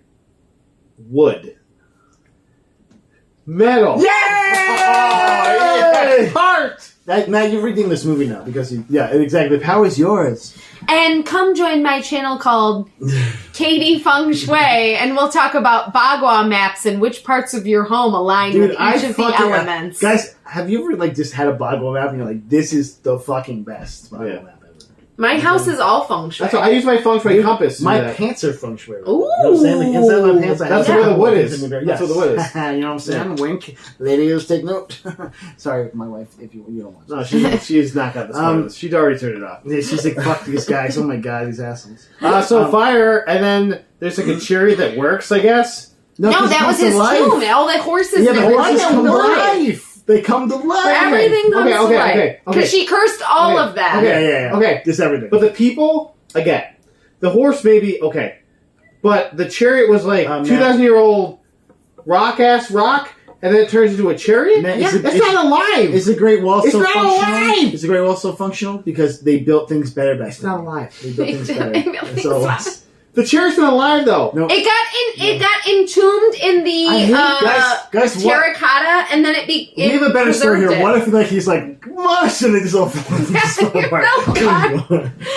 wood, metal. Yay! Heart. That, Matt, you've redeemed this movie now because exactly. The power is yours. And come join my channel called Katie Feng Shui, and we'll talk about Bagua maps and which parts of your home align Dude, with each I of the fucking elements. guys, have you ever like just had a Bagua map and you're like, this is the fucking best Bagua Yeah. map ever? My house is all feng shui. That's what I use my feng shui compass. to My do that. pants are feng shui. Ooh. You know what I'm saying? Like inside my pants, I have That's where the wood is. Yes. That's where the wood is. You know what I'm saying? Wink. Ladies, take note. Sorry, my wife, if you don't want to. No, she's not got this. She'd already turned it off. Yeah, she's like, fuck these guys. Oh my god, these assholes. So fire, and then there's like a chariot that works, I guess. No, 'cause that it was comes to his life. tomb. All the horses. Yeah, the and horses everything come to live. life. They come to life. Everything comes Okay, to life. okay. Because she cursed all of that. Yeah, yeah. Okay. Just everything. But the people, again, the horse maybe, okay. But the chariot was like Man. 2,000-year-old rock, and then it turns into a chariot? Man, Yeah. That's not alive! Is the Great Wall It's still not functional? alive! Is the Great Wall still functional? Because they built things better back It's then. not alive. They built things better. They built That's things all it better. was. The chariot's been alive, though. No. It got entombed in I hate- the guys, what? terracotta, and then it We have a better story here. What if like he's like, mush, and they just all fall apart.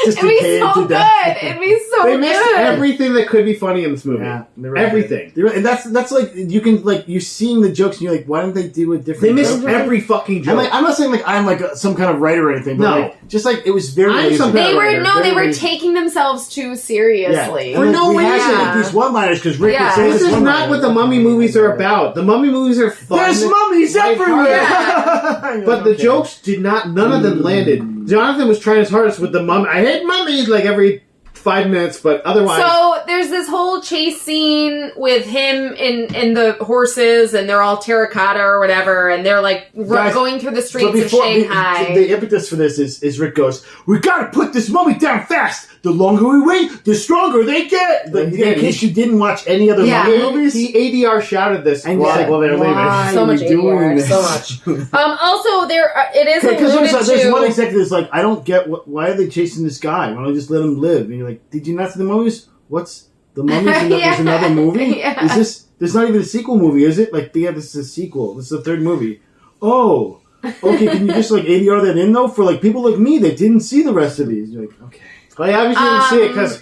Just It'd be decayed so to good. death. It'd be so They missed good. everything that could be funny in this movie. Yeah, they really Everything. did. They really- and that's like you can like you're seeing the jokes and you're like, why don't they do a different? They missed joke? every fucking joke. I'm not saying like I'm like some kind of writer or anything, but No. like just like it was very. I'm lazy. some They were writer. they were Very- taking themselves too seriously. Yeah. For And, no we had reason. to, like, these one-liners because Rick Yeah. would say This this is one-liner. not what the mummy movies are about. The mummy movies are fun. There's mummies lighthearted. everywhere. But the Okay. jokes did not, none of them landed. Jonathan was trying his hardest with the mummy. I hate mummies like every 5 minutes, but otherwise. So there's this whole chase scene with him in the horses, and they're all terracotta or whatever, and they're like Guys, going through the But streets of before Shanghai. the impetus for this is Rick goes, we gotta put this mummy down fast. The longer we wait, the stronger they get. Like, He did. in case you didn't watch any other Yeah. mummy movies, he ADR shouted this. and while he's like, while they were leaving. why So are we much doing ADR, this? so much. Also, it is Because alluded there's one to. executive that's like, I don't get why are they chasing this guy? Why don't they just let him live? And you're like, did you not see the movies? What's the mummies? Yeah. There's another movie. Yeah. Is this? There's not even a sequel movie, is it? Like, yeah, this is a sequel. This is the third movie. Oh, okay. Can you just like ADR that in though for like people like me that didn't see the rest of these? You're like, okay, Well, he obviously didn't see it because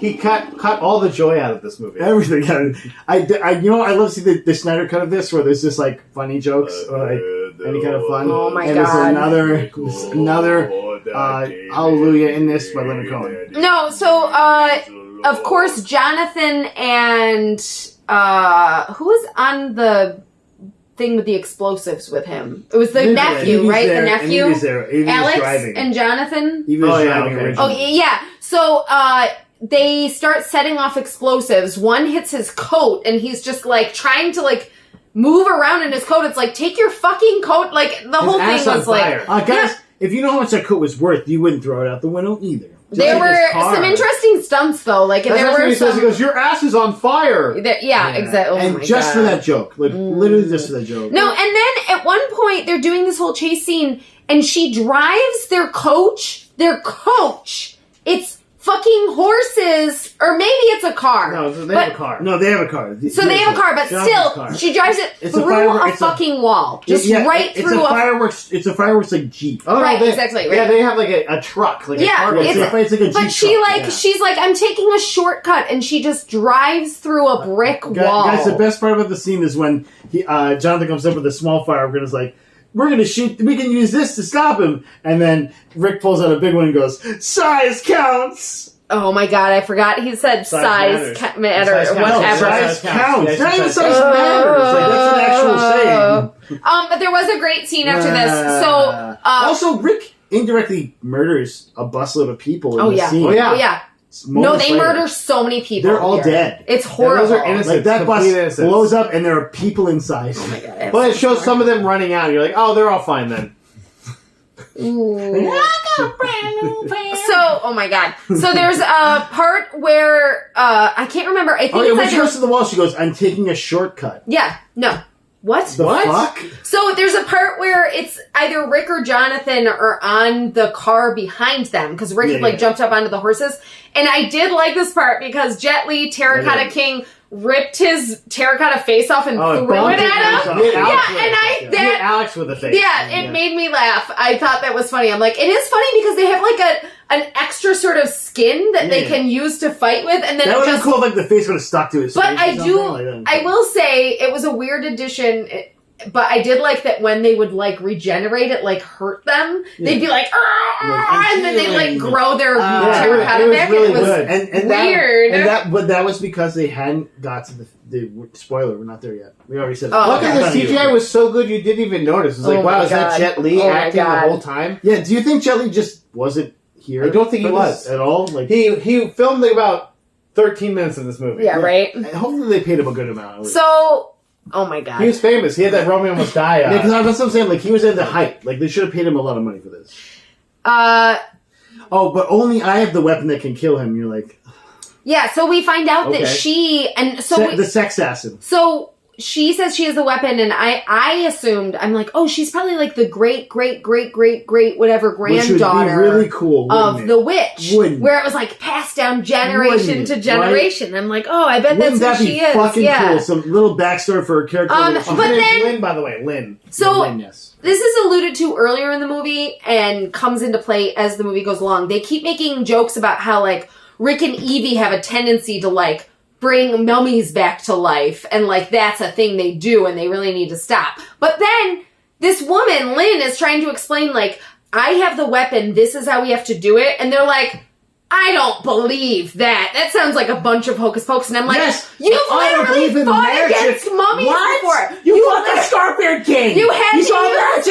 he cut all the joy out of this movie. everything. I you know I love to see the Snyder cut of this where there's just like funny jokes or like any kind of fun. Oh my and God. there's another Hallelujah in this by Leonard Cohen. No, so of course, Jonathan and who was on the thing with the explosives with him? It was the nephew, right? The nephew, Alex and Jonathan. He was driving originally. Oh yeah. So they start setting off explosives. One hits his coat, and he's just like trying to like move around in his coat. It's like, take your fucking coat. Like the whole thing was like, guys, if you know how much that coat was worth, you wouldn't throw it out the window either. There were some interesting stunts, though. Like That's there what were he some. says. He goes, "Your ass is on fire." Yeah, exactly. Oh and my just God. for that joke, like literally just for that joke. No, and then at one point they're doing this whole chase scene, and she drives their coach. It's fucking horses, or maybe it's a car. No, they have a car. No, they have a car. So they have a car, but still, she drives it through a fucking wall, just right through a fireworks. It's a fireworks like Jeep. Oh, right, no, exactly. Right. Yeah, they have like a truck, like a car. It's like a Jeep but she truck, she's like, I'm taking a shortcut, and she just drives through a brick wall. Guys, the best part about the scene is when Jonathan comes up with a small firework and is like, "We're gonna shoot. We can use this to stop him." And then Rick pulls out a big one and goes, "Size counts." Oh my God, I forgot he said size matter or whatever. Size counts. It's not even size matters. Like, that's an actual saying. But there was a great scene after this. So also, Rick indirectly murders a busload of people in the scene. Oh yeah. No, they later. murder so many people. They're all here. dead. It's horrible. Those are innocent. Like that bus innocents. blows up and there are people inside. Oh my God, But it shows some of them running out. You're like, oh, they're all fine then. So, oh my God. So there's a part where, I can't remember. I think it's when she either... goes to the wall, she goes, "I'm taking a shortcut." Yeah, no. What? The fuck? So there's a part where it's either Rick or Jonathan are on the car behind them, because Rick had jumped up onto the horses. And I did like this part because Jet Li, Terracotta King, ripped his terracotta face off and threw it at him. Hit Alex with the face. Yeah, it made me laugh. I thought that was funny. I'm like, it is funny because they have like an extra sort of skin that they can use to fight with, and then that it would just be cool if like the face would have stuck to his face. But I will say it was a weird addition. But I did like that when they would like regenerate, it like hurt them. They'd be like, and then they'd like grow their terracotta back. Really and it was good. And weird. But that was because they hadn't got to the spoiler. We're not there yet. We already said. Look at the CGI was so good you didn't even notice. It's like, wow, is that Jet Li acting the whole time? Yeah. Do you think Jet Li just wasn't here? I don't think he was at all. Like he filmed like about 13 minutes of this movie. Yeah, right. And hopefully they paid him a good amount. So. Oh my God. He was famous. He had that Romeo Must Die. Yeah, because that's what I'm saying. Like, he was at the height. Like, they should have paid him a lot of money for this. Oh, but only I have the weapon that can kill him. You're like... Yeah, so we find out that she... and so the sex assassin. So she says she has the weapon, and I assumed... I'm like, oh, she's probably like the great whatever granddaughter... Which would be really cool, of the witch. Where it was like passed down generation to generation. Right? I'm like, oh, I bet that's who she is. Fucking cool. Some little backstory for her character. But then... Lynn, by the way. Lynn. So... Lynn, yes. This is alluded to earlier in the movie and comes into play as the movie goes along. They keep making jokes about how, like, Rick and Evie have a tendency to, like, bring mummies back to life. And, like, that's a thing they do and they really need to stop. But then this woman, Lynn, is trying to explain, like, I have the weapon. This is how we have to do it. And they're like... I don't believe that. That sounds like a bunch of hocus pocus. And I'm like, you've literally fought against mummies before. You fought the Scarbeard King. You had to use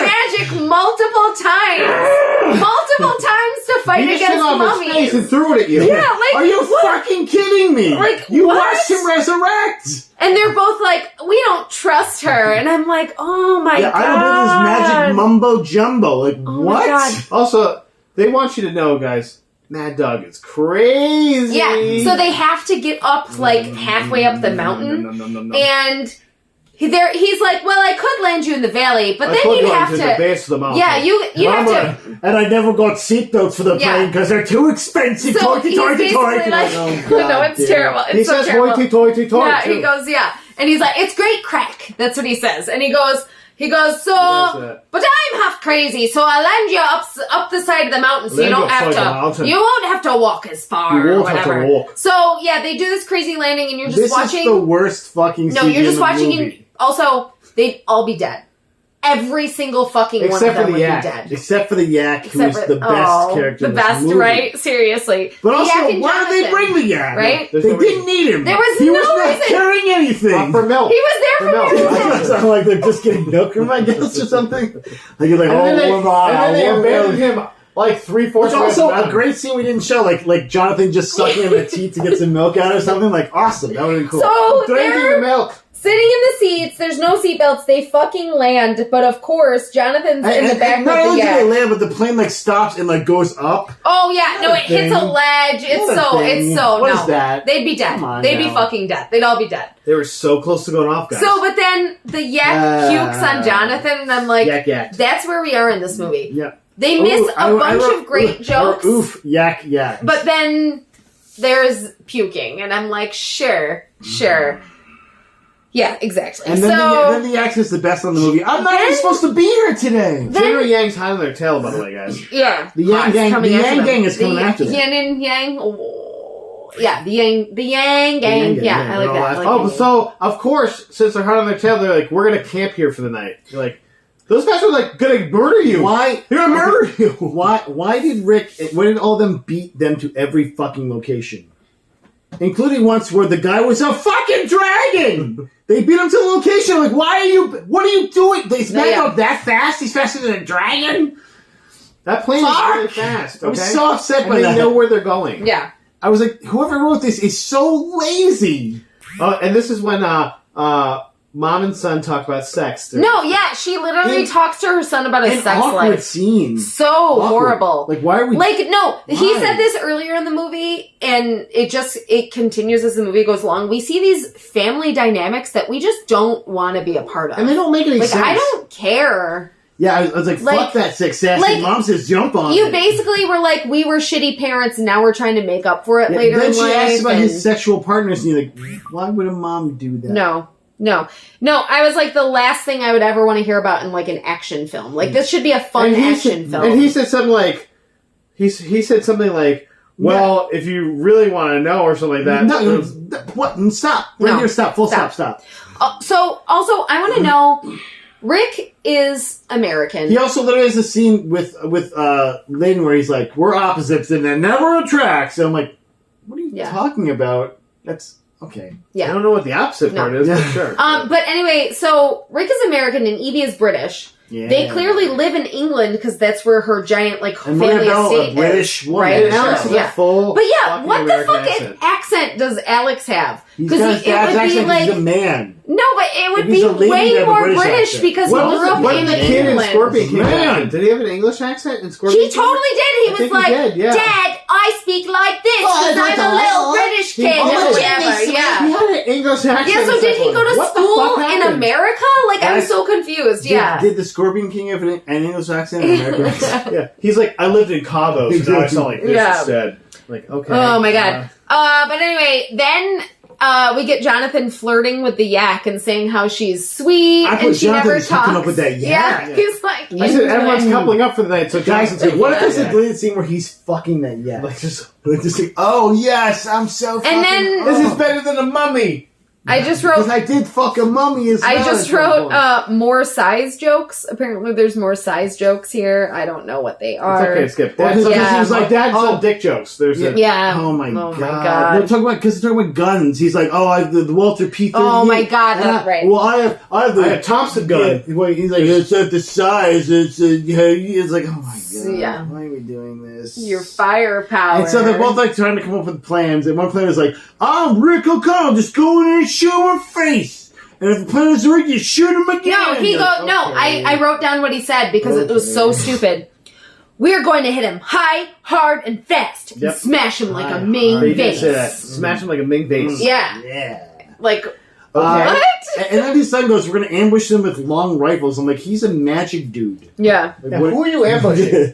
magic multiple times. Multiple times to fight against mummies. Face and threw it at you. Yeah, like, are you fucking kidding me? Like, you watched him resurrect. And they're both like, we don't trust her. And I'm like, oh my God. I don't believe this magic mumbo jumbo. Like, oh what? My God. Also, they want you to know, guys, Mad Dog is crazy. Yeah, so they have to get up like halfway up the mountain, and he's like, "Well, I could land you in the valley, but then you'd have to the base of the mountain." Yeah, you'd have to. And I never got seatbelts for the plane because they're too expensive. So toity. no, it's terrible. It's he so says, terrible. "Toity." Yeah, he goes, yeah, and he's like, "It's great crack." That's what he says, and he goes. So, but I'm half crazy, so I'll land you up the side of the mountain, so you don't have to. You won't have to walk as far. You won't or whatever. have to walk. So yeah, they do this crazy landing, and you're just watching. This is the worst fucking. No, you're just watching, movie. and also they'd all be dead. every single fucking one of Except for them the would be yak. dead. Except for the yak, who Except is for- the best character The in this best, movie. right? Seriously. But The also, yak and why did they Jonathan, bring the yak? right? There's They no didn't reason. need him. There was he no was not reason. carrying anything. For milk. He was there for milk. no That's reason. not like they're just getting milk from, I guess, or something. Like you're like, And then they, oh, and then they abandoned him like 3/4. Which also a great scene we didn't show, like Jonathan just sucking in the teeth to get some milk out or something. Like awesome, that would have been cool. So drinking they're the milk. sitting in the seats. There's no seatbelts. They fucking land. But of course, Jonathan's in the back not of the only do they yak. land, but the plane like stops and like goes up. Oh yeah, no, it hits a thing. ledge. It's What a so, thing. it's so, What no. is that? They'd be dead. Come on They'd be now. fucking dead. They'd all be dead. They were so close to going off, guys. So, but then the yak pukes on Jonathan, and I'm like, yak. that's where we are in this movie. Yeah. They Ooh, miss I a wrote- bunch of great jokes, Oof, yak. but then there's puking, and I'm like, sure. Yeah, exactly. And then the yak is the best on the movie. I'm not even Then- supposed to be here today. Then- Henry Yang's hiding their tail, by the way, guys. yeah, The Yang Hot's gang- coming the after Yang them. gang is coming The after them. Yin and Yang. Oh, yeah, the Yang gang. Yang gang, Yeah, yeah, I like no, that. I like Oh, that. so of course, since they're hiding on their tail, they're like, "We're gonna camp here for the night." You're like, those guys are like gonna murder you. Why? They're gonna murder you. Why did Rick? Why did all of them beat them to every fucking location, including once where the guy was a fucking dragon? They beat him to the location. Like, why are you? What are you doing? They smack yeah. up that fast? He's faster than a dragon. That plane Fuck! is really fast. I'm Okay? so upset and by they that. know where they're going. Yeah. I was like, whoever wrote this is so lazy. And this is when mom and son talk about sex. They're- No, yeah, she literally And- talks to her son about his An sex awkward life. scene. So Awkward. horrible. Like, why are we? Like, no, he Why? said this earlier in the movie, and it continues as the movie goes along. We see these family dynamics that we just don't want to be a part of. and they don't make any like, sense. I don't care. Yeah, I was like, fuck Like- that sex sassy. like, Mom says jump on You it. basically were like, we were shitty parents, and now we're trying to make up for it Yeah, later then in she life. asks about and- his sexual partners, and you're like, why would a mom do that? No. I was like, the last thing I would ever want to hear about in like an action film. Like, this should be a fun And he action said, film. And he said something like, he said something like, well, if you really want to know, or something like that. No, what? Stop. Right No. here, stop. Full stop, stop. So, also, I want to know, Rick is American. He also literally has a scene with Lynn where he's like, we're opposites and that never attracts. And I'm like, what are you Yeah. talking about? That's, okay. I Yeah. don't know what the opposite No. part is, Yeah. but sure. But anyway, so Rick is American and Evie is British. Yeah. They clearly live in England because that's where her giant like And family Maria Bell, a estate British is. woman. Right? And Alex Sure, is yeah. a full But yeah, fucking what the American fuck accent does Alex have? He's Because got it his dad's would be accent 'cause like he's a man. no, but it would If he's be a lady, he'd way have a more British British accent. because What he was grew up what in did the kid in England. Scorpion King Man. have? Did he have an English accent in Scorpion He King? totally did. He I was think he like, did, yeah. "Dad, I speak like this Oh, because I'm a little British kid oh, or my whatever." He Yeah. had an English accent. Yeah, so in did he second go to one. What the school fuck in happened? America? Like, I'm That's- so confused. Yeah. Did the Scorpion King have an English accent in America? Yeah, he's like, I lived in Cabo, so now I sound like this Yeah. instead. Like, okay. Oh my god. But anyway, then we get Jonathan flirting with the yak and saying how she's sweet I and put she Jonathan never is hooking talks. up with that Yeah, yak. he's like, I said everyone's coupling up for the night, so Guys, Johnson's like, what if there's a yeah. deleted scene where he's fucking that yak? Like, just, Like, oh yes, I'm so fucking... And then- this is better than a mummy. I just Because wrote. I did fuck a mummy as well. I just at some wrote point. more size jokes. Apparently, there's more size jokes here. I don't know what they It's are. okay, Skip. Well, Dad's, yeah. he was like, Dad's Oh. some dick jokes. There's a... Yeah. Oh my Oh god! my God. They're talking about because they're talking about guns. He's like, oh, the Walter P. 38. Oh my God, And that's right. Well, I have the I have Thompson gun. Yeah, wait, he's like, it's at the size. It's like, oh my god, Yeah. why are we doing this? Your firepower. And so they're both like trying to come up with plans. And one plan is like, I'm Rick O'Connell, just go in there and show him face. And if the plan is right, you shoot him again. No, he You're go. like, No, okay. I wrote down what he said because it was so Okay. stupid. We are going to hit him high, hard, and fast, Yep. and smash him like High, a Ming hard, They did vase. say that. Smash him like a Ming vase. Yeah, Yeah. like Okay. what? And then his son goes, we're going to ambush them with long rifles. I'm like, he's a magic dude. Yeah. Like, Now, who are you ambushing?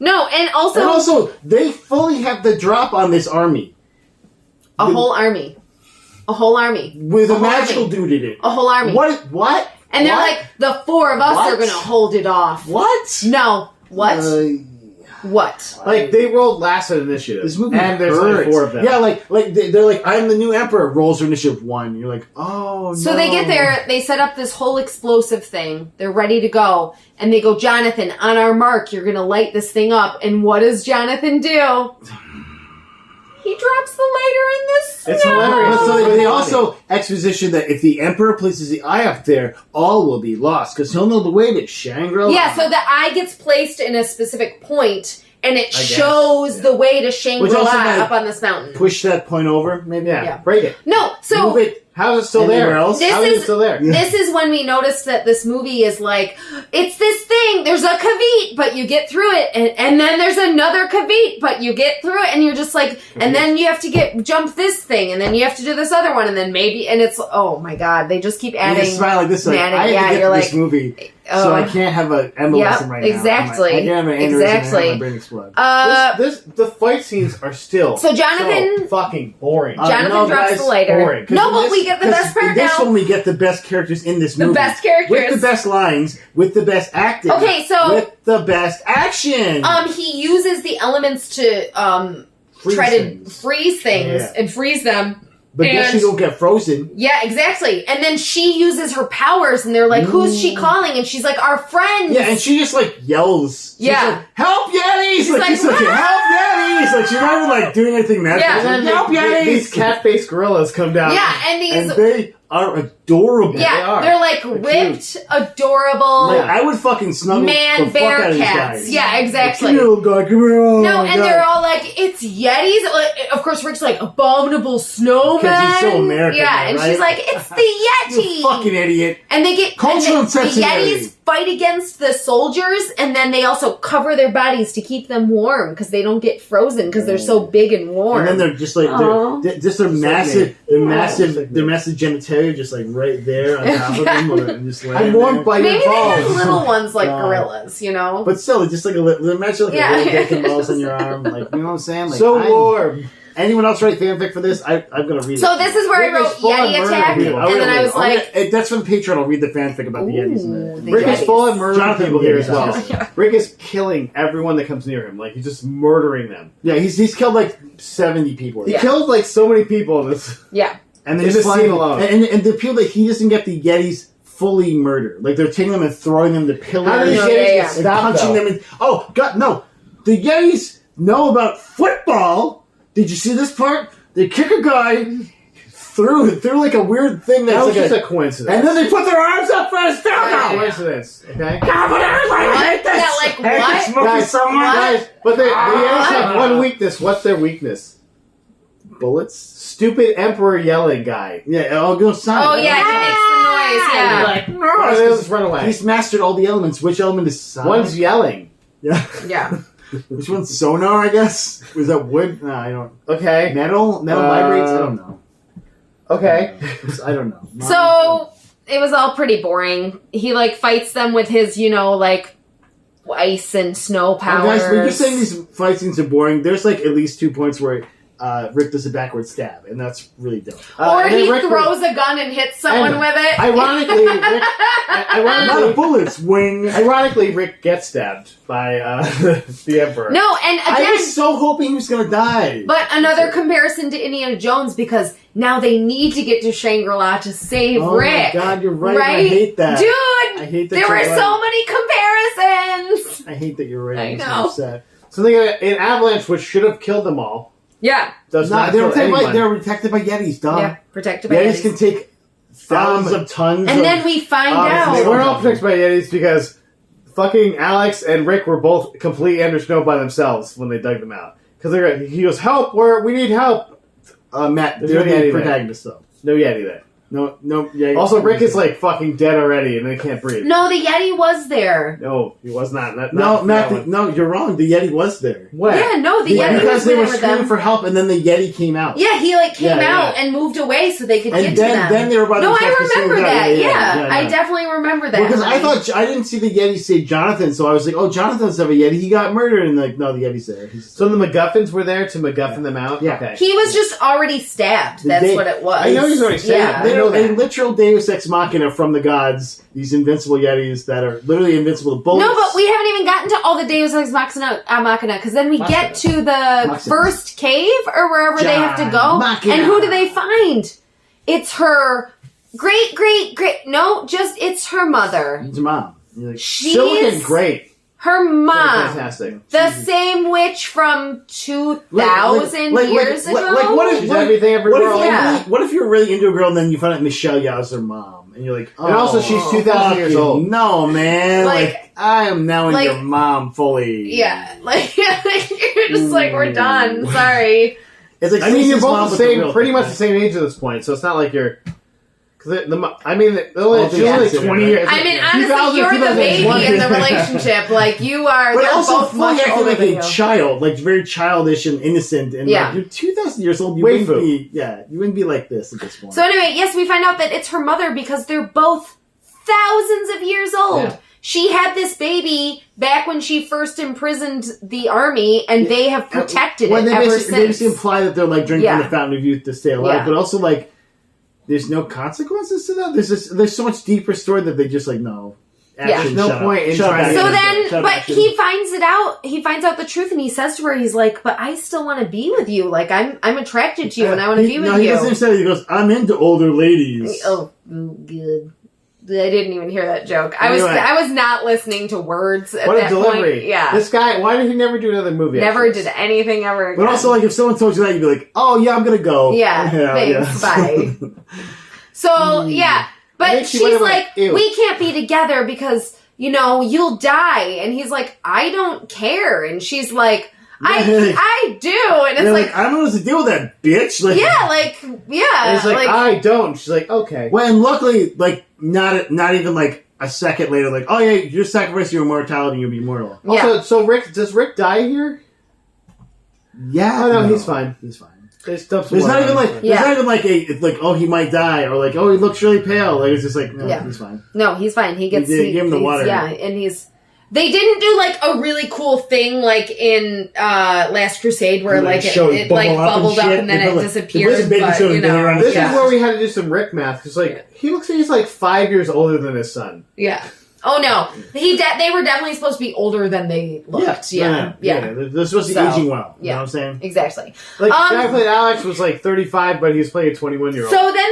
No, and And also also, they fully have the drop on this army. a whole army, a whole army, With A a whole magical army. dude in it. a whole army. What? And they're What? like, the four of us What? are going to hold it off. What? No, what? What? Like they rolled last at initiative. This movie and there's hurts. like 4 of them. Yeah, like they're like, I'm the new emperor. Rolls her initiative 1. You're like, oh. So no. they get there, they set up this whole explosive thing. They're ready to go. And they go, Jonathan, on our mark, you're going to light this thing up. And what does Jonathan do? He drops the lighter in the snow. It's hilarious. But so It's they funny. also exposition that if the emperor places the eye up there, all will be lost because he'll know the way to Shangri-La. Yeah, so the eye gets placed in a specific point, and it guess, shows the way to Which Shangri-La also might up on this mountain. push that point over, maybe. Yeah, Yeah. break it. No, so Move it. How is it still Anywhere there? else? This How is is- it still there? Yeah. this is when we noticed that this movie is like, it's this thing, there's a kavit, but you get through it, and then there's another kavit, but you get through it, and you're just like, and then you have to jump this thing, and then you have to do this other one, and then maybe, and it's, oh my god, they just keep You adding. just smile like this. Like, man, I have yeah, to get you're to like, this movie, oh. so I can't have an embolism Yep, right now. exactly. I can't have an aneurysm and Exactly. have my brain explode. The fight scenes are still So Jonathan- so fucking boring. Jonathan no, drops guys, the lighter. boring. 'Cause No, in but this- we get the 'cause best part in this now. one, we get the best characters in this The movie. best characters. With the best lines, with the best acting. Okay, so- with the best action. He uses the elements to Freeze try to things. freeze things Yeah. and freeze them. But then and- she don't get frozen. Yeah, exactly. And then she uses her powers, and they're like, "Who's she calling?" And she's like, "Our friends." Yeah, and she just like yells. She's Yeah. like, "Help Yetis!" She's Like, like, she's like, "Ah!" "Help Yetis!" Like she's not even like doing anything magical. Yeah. She's And like, then "Help Yetis!" these cat-faced gorillas come down. Yeah, and these. And they are adorable. yeah, they are. they're like ripped, adorable Like, I would fucking snuggle man the bear fuck out of these cats. guys. Yeah, Like, exactly. come here, little guy. Come here. Oh, No, my and God. they're all like, "It's Yetis." Like, of course, Rick's like, "Abominable snowman." 'Cause he's so American Yeah, now, and right? she's like, "It's the Yeti." You fucking idiot. And they get Cultural and the insensitivity. Yetis fight against the soldiers, and then they also cover their bodies to keep them warm because they don't get frozen because they're so big and warm. And then they're just like Aw. they're just their Just like massive, me. their Yeah. massive, Just like their me. massive genitalia just like right there on top of them, and just I'm laying warmed there. by your maybe they have balls. little ones like God. gorillas, you know. But still, just like imagine like Yeah. a little dick and balls on your arm, like you know what I'm saying? Like, So warm. Anyone else write fanfic for this? I'm gonna read it. So this is where I Rick is wrote full on Yeti murder attack, people. and then I was like, that's from Patreon. I'll read the fanfic about the Yetis in Ooh, there. the Rick is Yetis. full of murder Jonathan people here as Yetis. well. Yeah. Rick is killing everyone that comes near him. Like he's just murdering them. Yeah, he's killed like 70 people. He Yeah. killed like so many people in this. yeah, And In they just this fly scene alone. and the people that he doesn't get the Yetis fully murdered. Like they're taking them and throwing them to pillars. How do the Yeah, Yetis yeah, get yeah. and stopped, punching though? them in. Oh God, no! The Yetis know about football. Did you see this part? They kick a guy through like a weird thing That that's was like just a coincidence. and then they put their arms up for his That was a down. coincidence. Okay. God, but I was like, I hate this. Yeah, like, I hate what? this movie Guys, so much. guys, but the Yetis have Ah. one weakness. What's their weakness? Bullets. Stupid emperor yelling guy. Yeah, I'll go silent. oh yeah, he makes the noise. Yeah, Like, Why do they just run away? he's mastered all the elements. Which element is silent? One's yelling. Yeah. yeah. Which one's sonar? I guess. Was that wood? No, I don't. Okay. Metal vibrates. I don't know. Okay. I don't know. So it was all pretty boring. He like fights them with his, like ice and snow powers. guys, when you're saying these fight scenes are boring, there's like at least 2 points where Rick does a backward stab, and that's really dope. or and then he Rick- throws a gun and hits someone And with it. Ironically, Rick, A lot of ironically, bullets, wing. ironically, Rick gets stabbed by the emperor. No, and I again, was so hoping he was gonna die. but another comparison to Indiana Jones because now they need to get to Shangri-La to save Oh Rick. my God, you're right. Right? I hate that. Dude, I hate that there you're were right. so many comparisons. I hate that you're right. I I'm so know. upset. So they got an avalanche, which should have killed them all. Yeah. Does No, not they were kill anyone. protected by Yetis, dog. Yeah, protected by Yetis Yetis. can take thousands of tons. And of, then we find Oh, They out. weren't all protected by Yetis because fucking Alex and Rick were both completely under snow by themselves when they dug them out. Because he goes, "Help! We need help." Matt, There's they're no Yeti the there. protagonists, though. No Yeti there. No. Yeah. Also, Rick is like fucking dead already, and they can't breathe. No, the Yeti was there. No, he was not. No, Matt. that one. No, you're wrong. The Yeti was there. When? Yeah, no, the Yeti Because was they there were with screaming them. for help, and then the Yeti came out. Yeah, he came Yeah, out and moved away so they could get And to then, them. then they were about No, to I remember that. Yeah, I yeah. definitely remember that. Because I thought I didn't see the Yeti say Jonathan, so I was like, "Oh, Jonathan's of a Yeti. He got murdered." And like, no, the Yeti's there. So the MacGuffins were there to MacGuffin them out? Yeah. Okay. he was just already stabbed. That's They- what it was. I know he's already stabbed. Yeah. They know a that. literal Deus Ex Machina from the gods. These invincible Yetis that are literally invincible to bullets. No, but we haven't even gotten to all the Deus Ex Machina, because then we get to the Machina. first cave or wherever they have to go. Machina. And who do they find? It's her great. No, it's her mother. It's your mom. You're like, She's Silicon, great. her mom. Fantastic. The same witch from 2,000 like, years ago. what if She's everything everywhere all Yeah. what if you're really into a girl and then you find out Michelle Yeoh's her mom and you're like, oh, And also she's 2,000 years fucking old. No, man. Like- I am now into like- your mom fully. Yeah, like you're just like, we're done. Sorry. It's like I mean, you're Cece's mom both the with same, real pretty thing. much the same age at this point, so it's not like you're. Because she's All only things 20 considered, years. I mean, 2000, honestly, you're the baby 2001. in the relationship. Like you are. But They're also both fully much acting older like than a you. child, like very childish and innocent, and Yeah. like, you're 2,000 years old. You Waifu. wouldn't be, you wouldn't be like this at this point. So anyway, yes, we find out that it's her mother because they're both thousands of years old. Yeah. She had this baby back when she first imprisoned the army, and they have protected Well, it they ever basically since. imply that they're like drinking Yeah. from the fountain of youth to stay alive, Yeah. but also like there's no consequences to that. There's so much deeper story that they just like no. Yeah. There's no shut up. point in Shut up, trying action. to- So then, Shut up, but action. he finds it out. He finds out the truth, and he says to her, "He's like, but I still want to be with you. Like I'm attracted to you, and I want to be with no, you." he doesn't even say that. He goes, "I'm into older ladies." Oh, good. I didn't even hear that joke. I Anyway. was not listening to words at What a that delivery. point. Yeah, This guy, why did he never do another movie? never after did this? anything ever again. But also, like, if someone told you that, you'd be like, "Oh yeah, I'm gonna go." Yeah, thanks, bye. So yeah, I but think she she's would've like, went, "Ew." we can't be together because you'll die, and he's like, I don't care, and she's like, I do, and it's They're like, I don't know what to deal with that bitch. Like, yeah, like yeah, And he's like, I don't. She's like, okay. Well, and luckily, like, not even like a second later, like, oh yeah, you just sacrifice your immortality and you'll be immortal. yeah. Also, so does Rick die here? Yeah, Oh, no, he's fine. He's fine. There's not There's not even like Yeah. there's not even like it's like, oh, he might die, or like, oh, he looks really pale. Like, it's just like, no, Yeah. he's fine. No, he's fine. He gets They gave him the he's- water. Yeah, and they didn't do like a really cool thing like in Last Crusade where like it like bubbled up and then it disappeared. But, This yeah. is where we had to do some Rick math because, like, he looks like he's like 5 years older than his son. Yeah. Oh no, they were definitely supposed to be older than they looked. Yeah. They're supposed to be So, aging well. You yeah. know what I'm saying? Exactly. Like, the guy who played Alex was like 35, but he was playing a 21-year-old. So then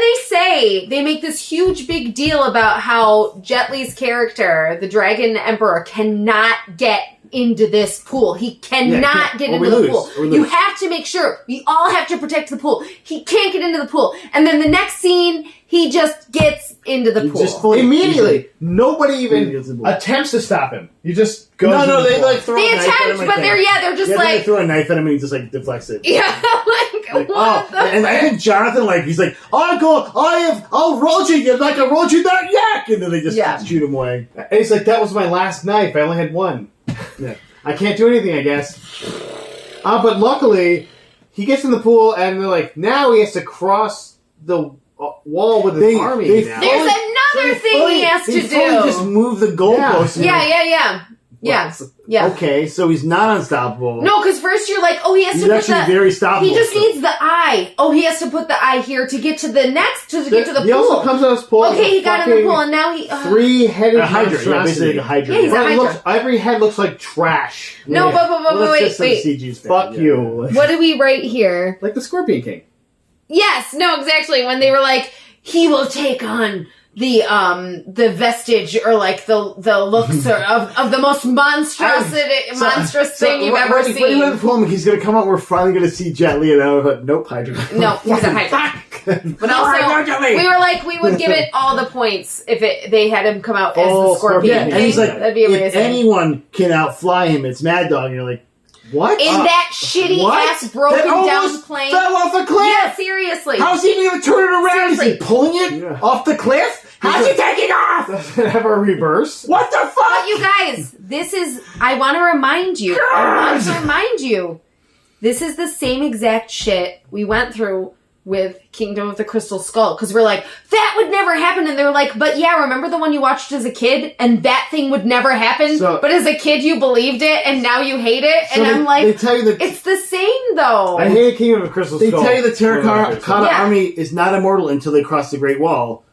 they make this huge big deal about how Jet Li's character, the Dragon Emperor, cannot get into this pool. He cannot get Or into we the lose. pool. Or we You lose. have to make sure. We all have to protect the pool. He can't get into the pool. And then the next scene, he just gets into the He pool. just fully- Immediately, nobody even He gets attempts to stop him. You just go. No, they like throw They a knife at him, attempt, like but that. they're just Yeah, like, they throw a knife at him and he just like deflects it. yeah, like, Like, what oh, the and I frick? think Jonathan, like, he's like, I'll roll you like I rolled you that yak, and then they just Yeah. shoot him away. And he's like, that was my last knife. I only had one. Yeah. I can't do anything, I guess. But luckily, he gets in the pool, and they're like, now he has to cross the wall with his They- army. they now. There's fully- another They thing fully- he has they to fully do. just move the goalpost. Yeah. Okay, so he's not unstoppable. No, because first you're like, oh, he has he's to put actually the. very stoppable. He just needs the eye. Oh, he has to put the eye here to get to the next to get to the he pool. also comes out of his pool. Okay, with he a got in the fucking pool, and now he. 3-headed a hydra. Yeah, monstrosity. basically like a hydra. Yeah, he's a But it hydra. looks, every head looks like trash. No, Yeah. but Well, that's wait, just some wait. CG's bad, Fuck yeah. you. What do we write here? Like the Scorpion King. Yes, no, exactly. When they were like, he will take on the vestige or like the looks of the most monstrous thing you've ever When he went to seen. the pool, he's gonna come out. We're finally gonna see Jet Li, and I was like, nope, hydra. No, he's a hydra. But also, we were like, we would give it all the points if they had him come out as Oh, the Scorpion Yeah, King. and he's like, That'd be if amazing. anyone can outfly him, it's Mad Dog. And you're like, what? In that shitty what? ass broken That down almost plane. fell off a cliff. Yeah, seriously. How's he even gonna turn it around? Is he Seriously. pulling it Yeah. off the cliff? How's he taking off? Does it have a reverse? What the fuck? But you guys, I want to remind you, this is the same exact shit we went through with Kingdom of the Crystal Skull, because we're like, that would never happen, and they're like, but yeah, remember the one you watched as a kid, and that thing would never happen, but as a kid you believed it, and now you hate it, and I'm like, they tell you that it's the same though. I hate Kingdom of the Crystal Skull. They tell you the Terracotta Yeah. army is not immortal until they cross the Great Wall,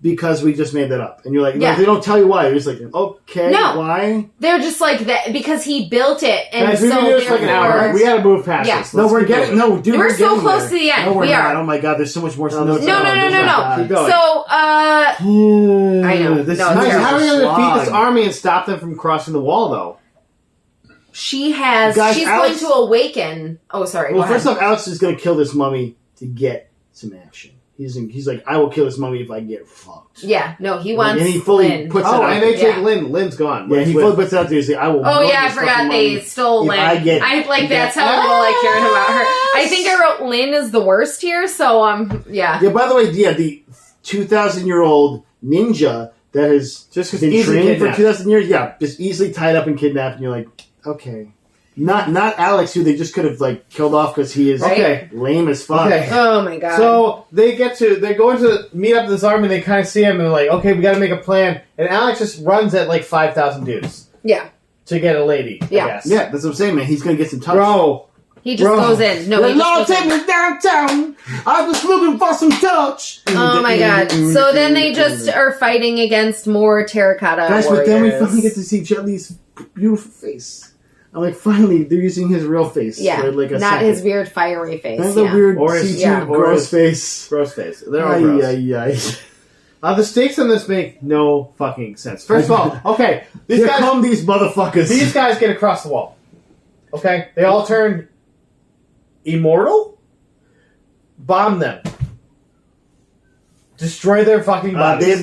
because we just made that up. And you're like, no, Yeah. they don't tell you why. You're just like, okay, No. why? They're just like that because he built it, and Guys, so we've been doing this for like an hour. therefore- We gotta move past Yeah. this. No, Let's we're keep getting going. no, dude. We're so getting close there. to the end. No, we're We not. are. Oh my god, there's so much more to No, know. no, No. Keep going. So, I know. This No, is it's Guys, how are we terrible. gonna defeat this army and stop them from crossing the wall, though? she's Guys, going Alex- to awaken. Oh, sorry. Well, go first ahead. off, Alex is going to kill this mummy to get some action. He's like, I will kill this mummy if I get fucked. Yeah, no, he wants And he fully Lynn. puts Oh, it out and they there. take Lynn. Lynn's gone. Yeah, he With- fully puts it out there. He's like, I will. Oh murder yeah, I this forgot fucking they mummy stole if Lynn. I get. like that's how little I cared about her. I think I wrote Lynn is the worst here, so yeah. Yeah. By the way, yeah, the 2,000-year-old ninja that has Just been easily trained for kidnapped. 2,000 years. Yeah, just easily tied up and kidnapped, and you're like, okay. Not Alex, who they just could have like killed off because he is Right? Okay. lame as fuck. Okay. Oh my god. So they're going to meet up with this army, and they kind of see him, and they're like, okay, we got to make a plan. And Alex just runs at like 5,000 dudes yeah, to get a lady. Yeah. I guess. Yeah, that's what I'm saying, man. He's gonna get some touch. Bro, he just Bro. goes in. No, The he Lord just goes take in. me downtown. I was looking for some touch. Oh my god. So then they just are fighting against more terracotta Guys, warriors. but then we finally get to see Jelly's beautiful face. I'm like, finally, they're using his real face. yeah, for like a not second. his weird fiery face. Not the yeah. weird Or his- CG yeah. gross face. gross face. They're all Ay, gross. ay, ay. The stakes in this make no fucking sense. First of all, okay, these Here guys, come these motherfuckers. these guys get across the wall. Okay, they all turn immortal. Bomb them. Destroy their fucking bodies.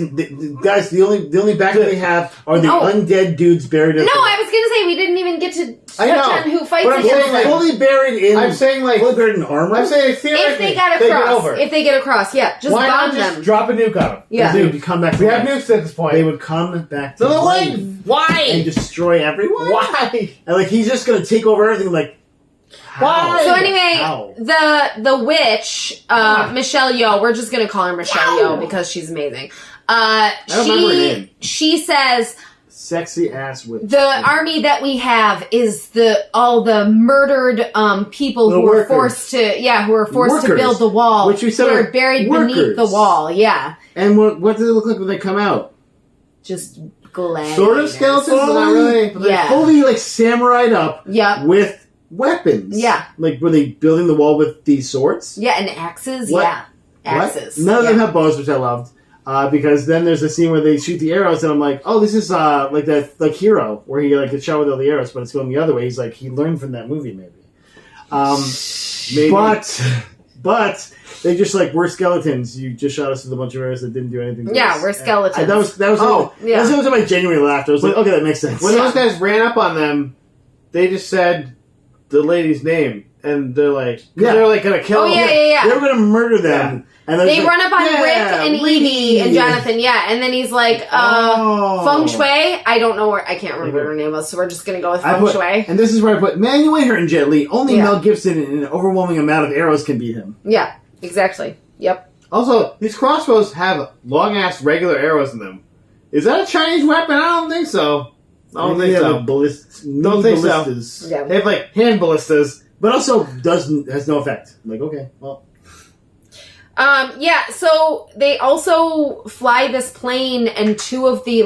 Guys, the only backup they have are the No. undead dudes buried in No, I was gonna say we didn't even get to I touch know, on who fights but I'm against saying, like, them. fully buried in. I'm saying like fully buried in armor. I'm saying If theoretically they got get across, over. if they get across, yeah, just Why bomb not just them. drop a nuke on them? Yeah. They would come back. We to have life. nukes at this point. They would come back to So they're life like, and why? destroy everyone. Why? And like he's just gonna take over everything. Like how? Why? So anyway, How? the witch, Michelle Yeoh, we're just gonna call her Michelle Yeoh because she's amazing. don't remember her name. She says Sexy ass witch. the army that we have is all the murdered people The who were workers. forced to Workers. build the wall, Which we said who are are buried beneath workers. the wall. Yeah, And what do they look like when they come out? just glad. Sort of skeletons, but not Fully- really. But they're Yeah. fully like samurai'd up Yep. with weapons. Yeah. Like were they building the wall with these swords? Yeah, and axes. What? Yeah, What? axes. None of them Yeah. have bows, which I loved. Because then there's a scene where they shoot the arrows, and I'm like, oh, this is like that like Hero, where he like gets shot with all the arrows, but it's going the other way. He's like, he learned from that movie, maybe. Maybe. But they just like, we're skeletons. You just shot us with a bunch of arrows that didn't do anything. To Yeah, us. we're skeletons. And that was Oh, yeah. That's the only time I genuinely laughed. I was like, okay, that makes sense. When those guys ran up on them, they just said the lady's name, and they're like, Yeah. they're like gonna kill Oh them. yeah, yeah, yeah. They were going to murder them. And They like, run up on yeah, Rick and Evie and Jonathan, yeah, and then he's like, Oh. Feng Shui. I don't know I can't remember what her name was, so we're just gonna go with I Feng put- Shui. And this is where I put Man Wayhart and Jet Li. Only Yeah. Mel Gibson in an overwhelming amount of arrows can beat him. Yeah, exactly. Yep. Also, these crossbows have long ass regular arrows in them. Is that a Chinese weapon? I don't think so. I don't think so. Don't think so. ballistas. Yeah. They have like hand ballistas. But also has no effect. I'm like, okay, well. Yeah, so they also fly this plane and two of the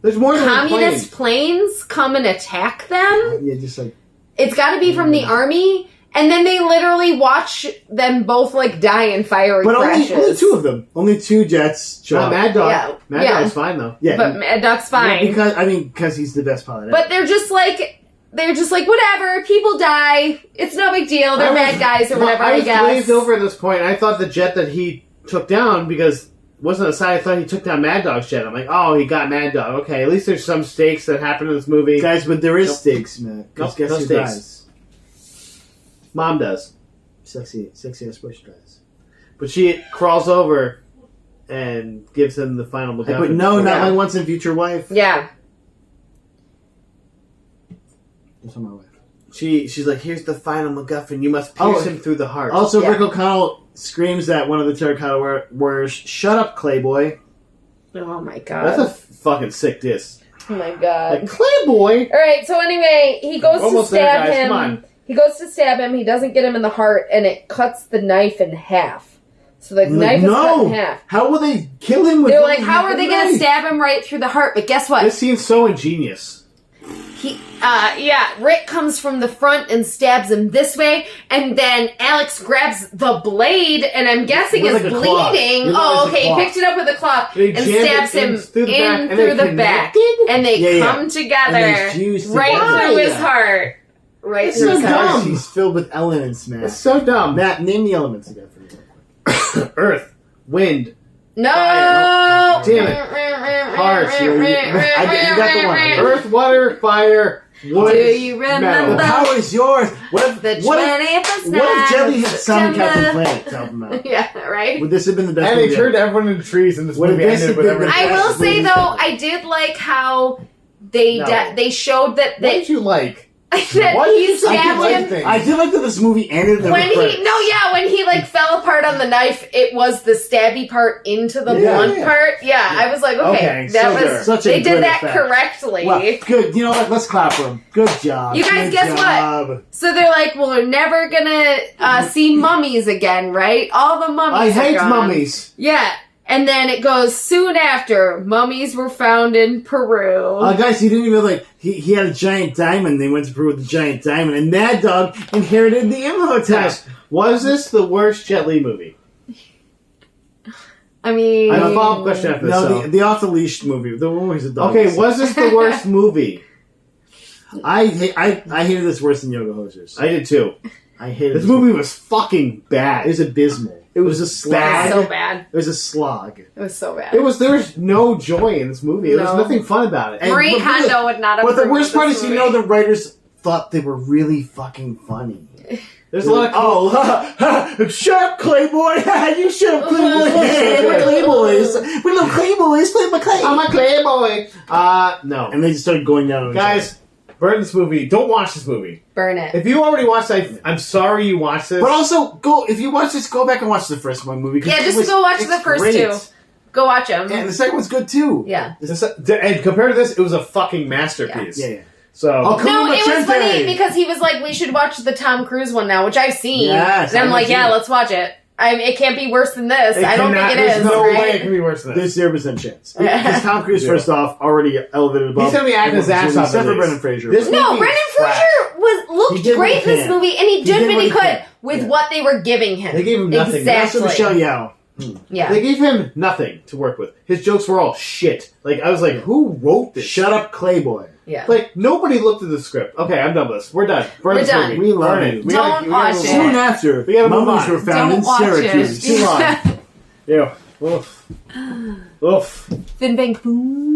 There's more than one plane. communist planes come and attack them. Yeah, just like. It's gotta be from the army. And then they literally watch them both die in fiery But crashes. only two of them. Only two jets show Not up. Mad Dog. Yeah. Mad Yeah. Dog's fine though. Yeah. But Mad Dog's fine. Because he's the best pilot. But they're just whatever, people die, it's no big deal, they're bad guys or whatever, I I was guess. glazed over at this point. I thought the jet that he took down, because wasn't a side, I thought he took down Mad Dog's jet. I'm like, oh, he got Mad Dog. Okay, at least there's some stakes that happen in this movie. Guys, but there is Nope. stakes, man. Because Nope, guess no who stakes. dies? Mom does. Sexy ass Bush dies. But she crawls over and gives him the final I MacGuffin. put, no, not Yeah. my once and future wife. Yeah. That's not my wife. she's like, here's the final MacGuffin. You must pierce him through the heart. Also, Rick O'Connell screams at one of the terracotta warriors, "Shut up, Clayboy!" Oh my god. That's a fucking sick diss. Oh my god. Like, Clayboy! Alright, so anyway, he goes Almost to stab there, guys. him. Come on. He goes to stab him, he doesn't get him in the heart, and it cuts the knife in half. So the knife is cut in half. How will they kill him with They're like, how are they going to knife? stab him right through the heart? But guess what? This scene's so ingenious. Rick comes from the front and stabs him this way, and then Alex grabs the blade, and I'm guessing With is like a claw. bleeding. With Oh, like a okay, he claw. picked it up with a claw They and jammed stabs it him through the back, in and through they the back, connected? and they Yeah. come together And they fuse right together. through his Yeah. heart. Right It's through so his heart. dumb. He's filled with elements, man. It's so dumb. Matt, name the elements again for me. Earth, wind, No! Fire. Damn it. Hearts. You got the one. earth, water, fire, wood. Do you remember? The power is yours. What if, The what 21st if, what if Jelly night had of sung Captain September. Planet to help him out? Yeah, right? Would this have been the best And movie they ever? turned everyone into trees in this What movie. if this Ended had with been everyone. the I will best say movie though, ever? I did like how they No. they showed that What they did you like? that Why did he you say stabbed like him things? I did like that this movie ended in when the when he like fell apart on the knife. It was the stabby part into the Yeah. blunt part. Yeah, I was like, okay, Okay, that so was good. Such a they good did that effect. correctly. Well, good. You know what? Let's clap for him. Good job. You guys, Good guess what? job. So they're like, well, we're never gonna see mummies again, right? All the I mummies. are hate gone. mummies. Yeah. And then it goes soon after mummies were found in Peru. Guys, he didn't even he had a giant diamond. They went to Peru with a giant diamond, and Mad Dog inherited the Imhotep. Guys, was this the worst Jet Li movie? I mean, I have a follow-up question after this. No, so. the Off the Leash movie. The one where he's a dog. Okay, was this the worst movie? I hated this worse than Yoga Hosers. I did too. I hated This movie was fucking bad. It was abysmal. It was a slog. bad. so bad. It was a slog. It was so bad. There was no joy in this movie. There was No. nothing fun about it. And- Marie but really- Kondo would not have. But the approved worst of part this is, movie. the writers thought they were really fucking funny. There's a lot of shut up, Clayboy! You shut up, Clayboy! We're Clayboys! We're little Clayboys! Play my Clay! I'm a Playboy. No, And they just started going down on each guys, burn this movie. Don't watch this movie. burn it. If you already watched it, I'm sorry you watched this. other. But also, if you watch this, go back and watch the first one movie. 'cause Yeah, it just was- go watch it's the first great. two. Go watch them. Yeah, and the second one's good too. Yeah. And compared to this, it was a fucking masterpiece. Yeah, yeah. So Oh, come No, on, it was Machete! funny because he was like, "We should watch the Tom Cruise one now," which I've seen. Yes, and I'm I like, have "Yeah, seen it. let's watch it." It can't be worse than this. I don't think it There's is. no right? way it can be worse than this. There's 0% chance. Because Tom Cruise, first off, already elevated above. He's gonna be acting his ass off Except in for these. Brendan Fraser. This but- No, movie Brendan is trash. Fraser He looked did what great he in this can. movie, and he did what he could can. with Yeah. what they were giving him. They gave him nothing. Exactly. Also, Michelle Yao. Yeah. They gave him nothing to work with. His jokes were all shit. Like, I was like, who wrote this? Shut up, Clayboy. Yeah. Like, nobody looked at the script. Okay, I'm done with this. We're done. Burn We're this done. movie. We love Burn it. We Don't gotta- we watch gotta it. move on. Soon after, We gotta move mummies on. were found Don't in watch Syracuse. Too long. Yeah. Oof. Oof. Fin Bang Boom.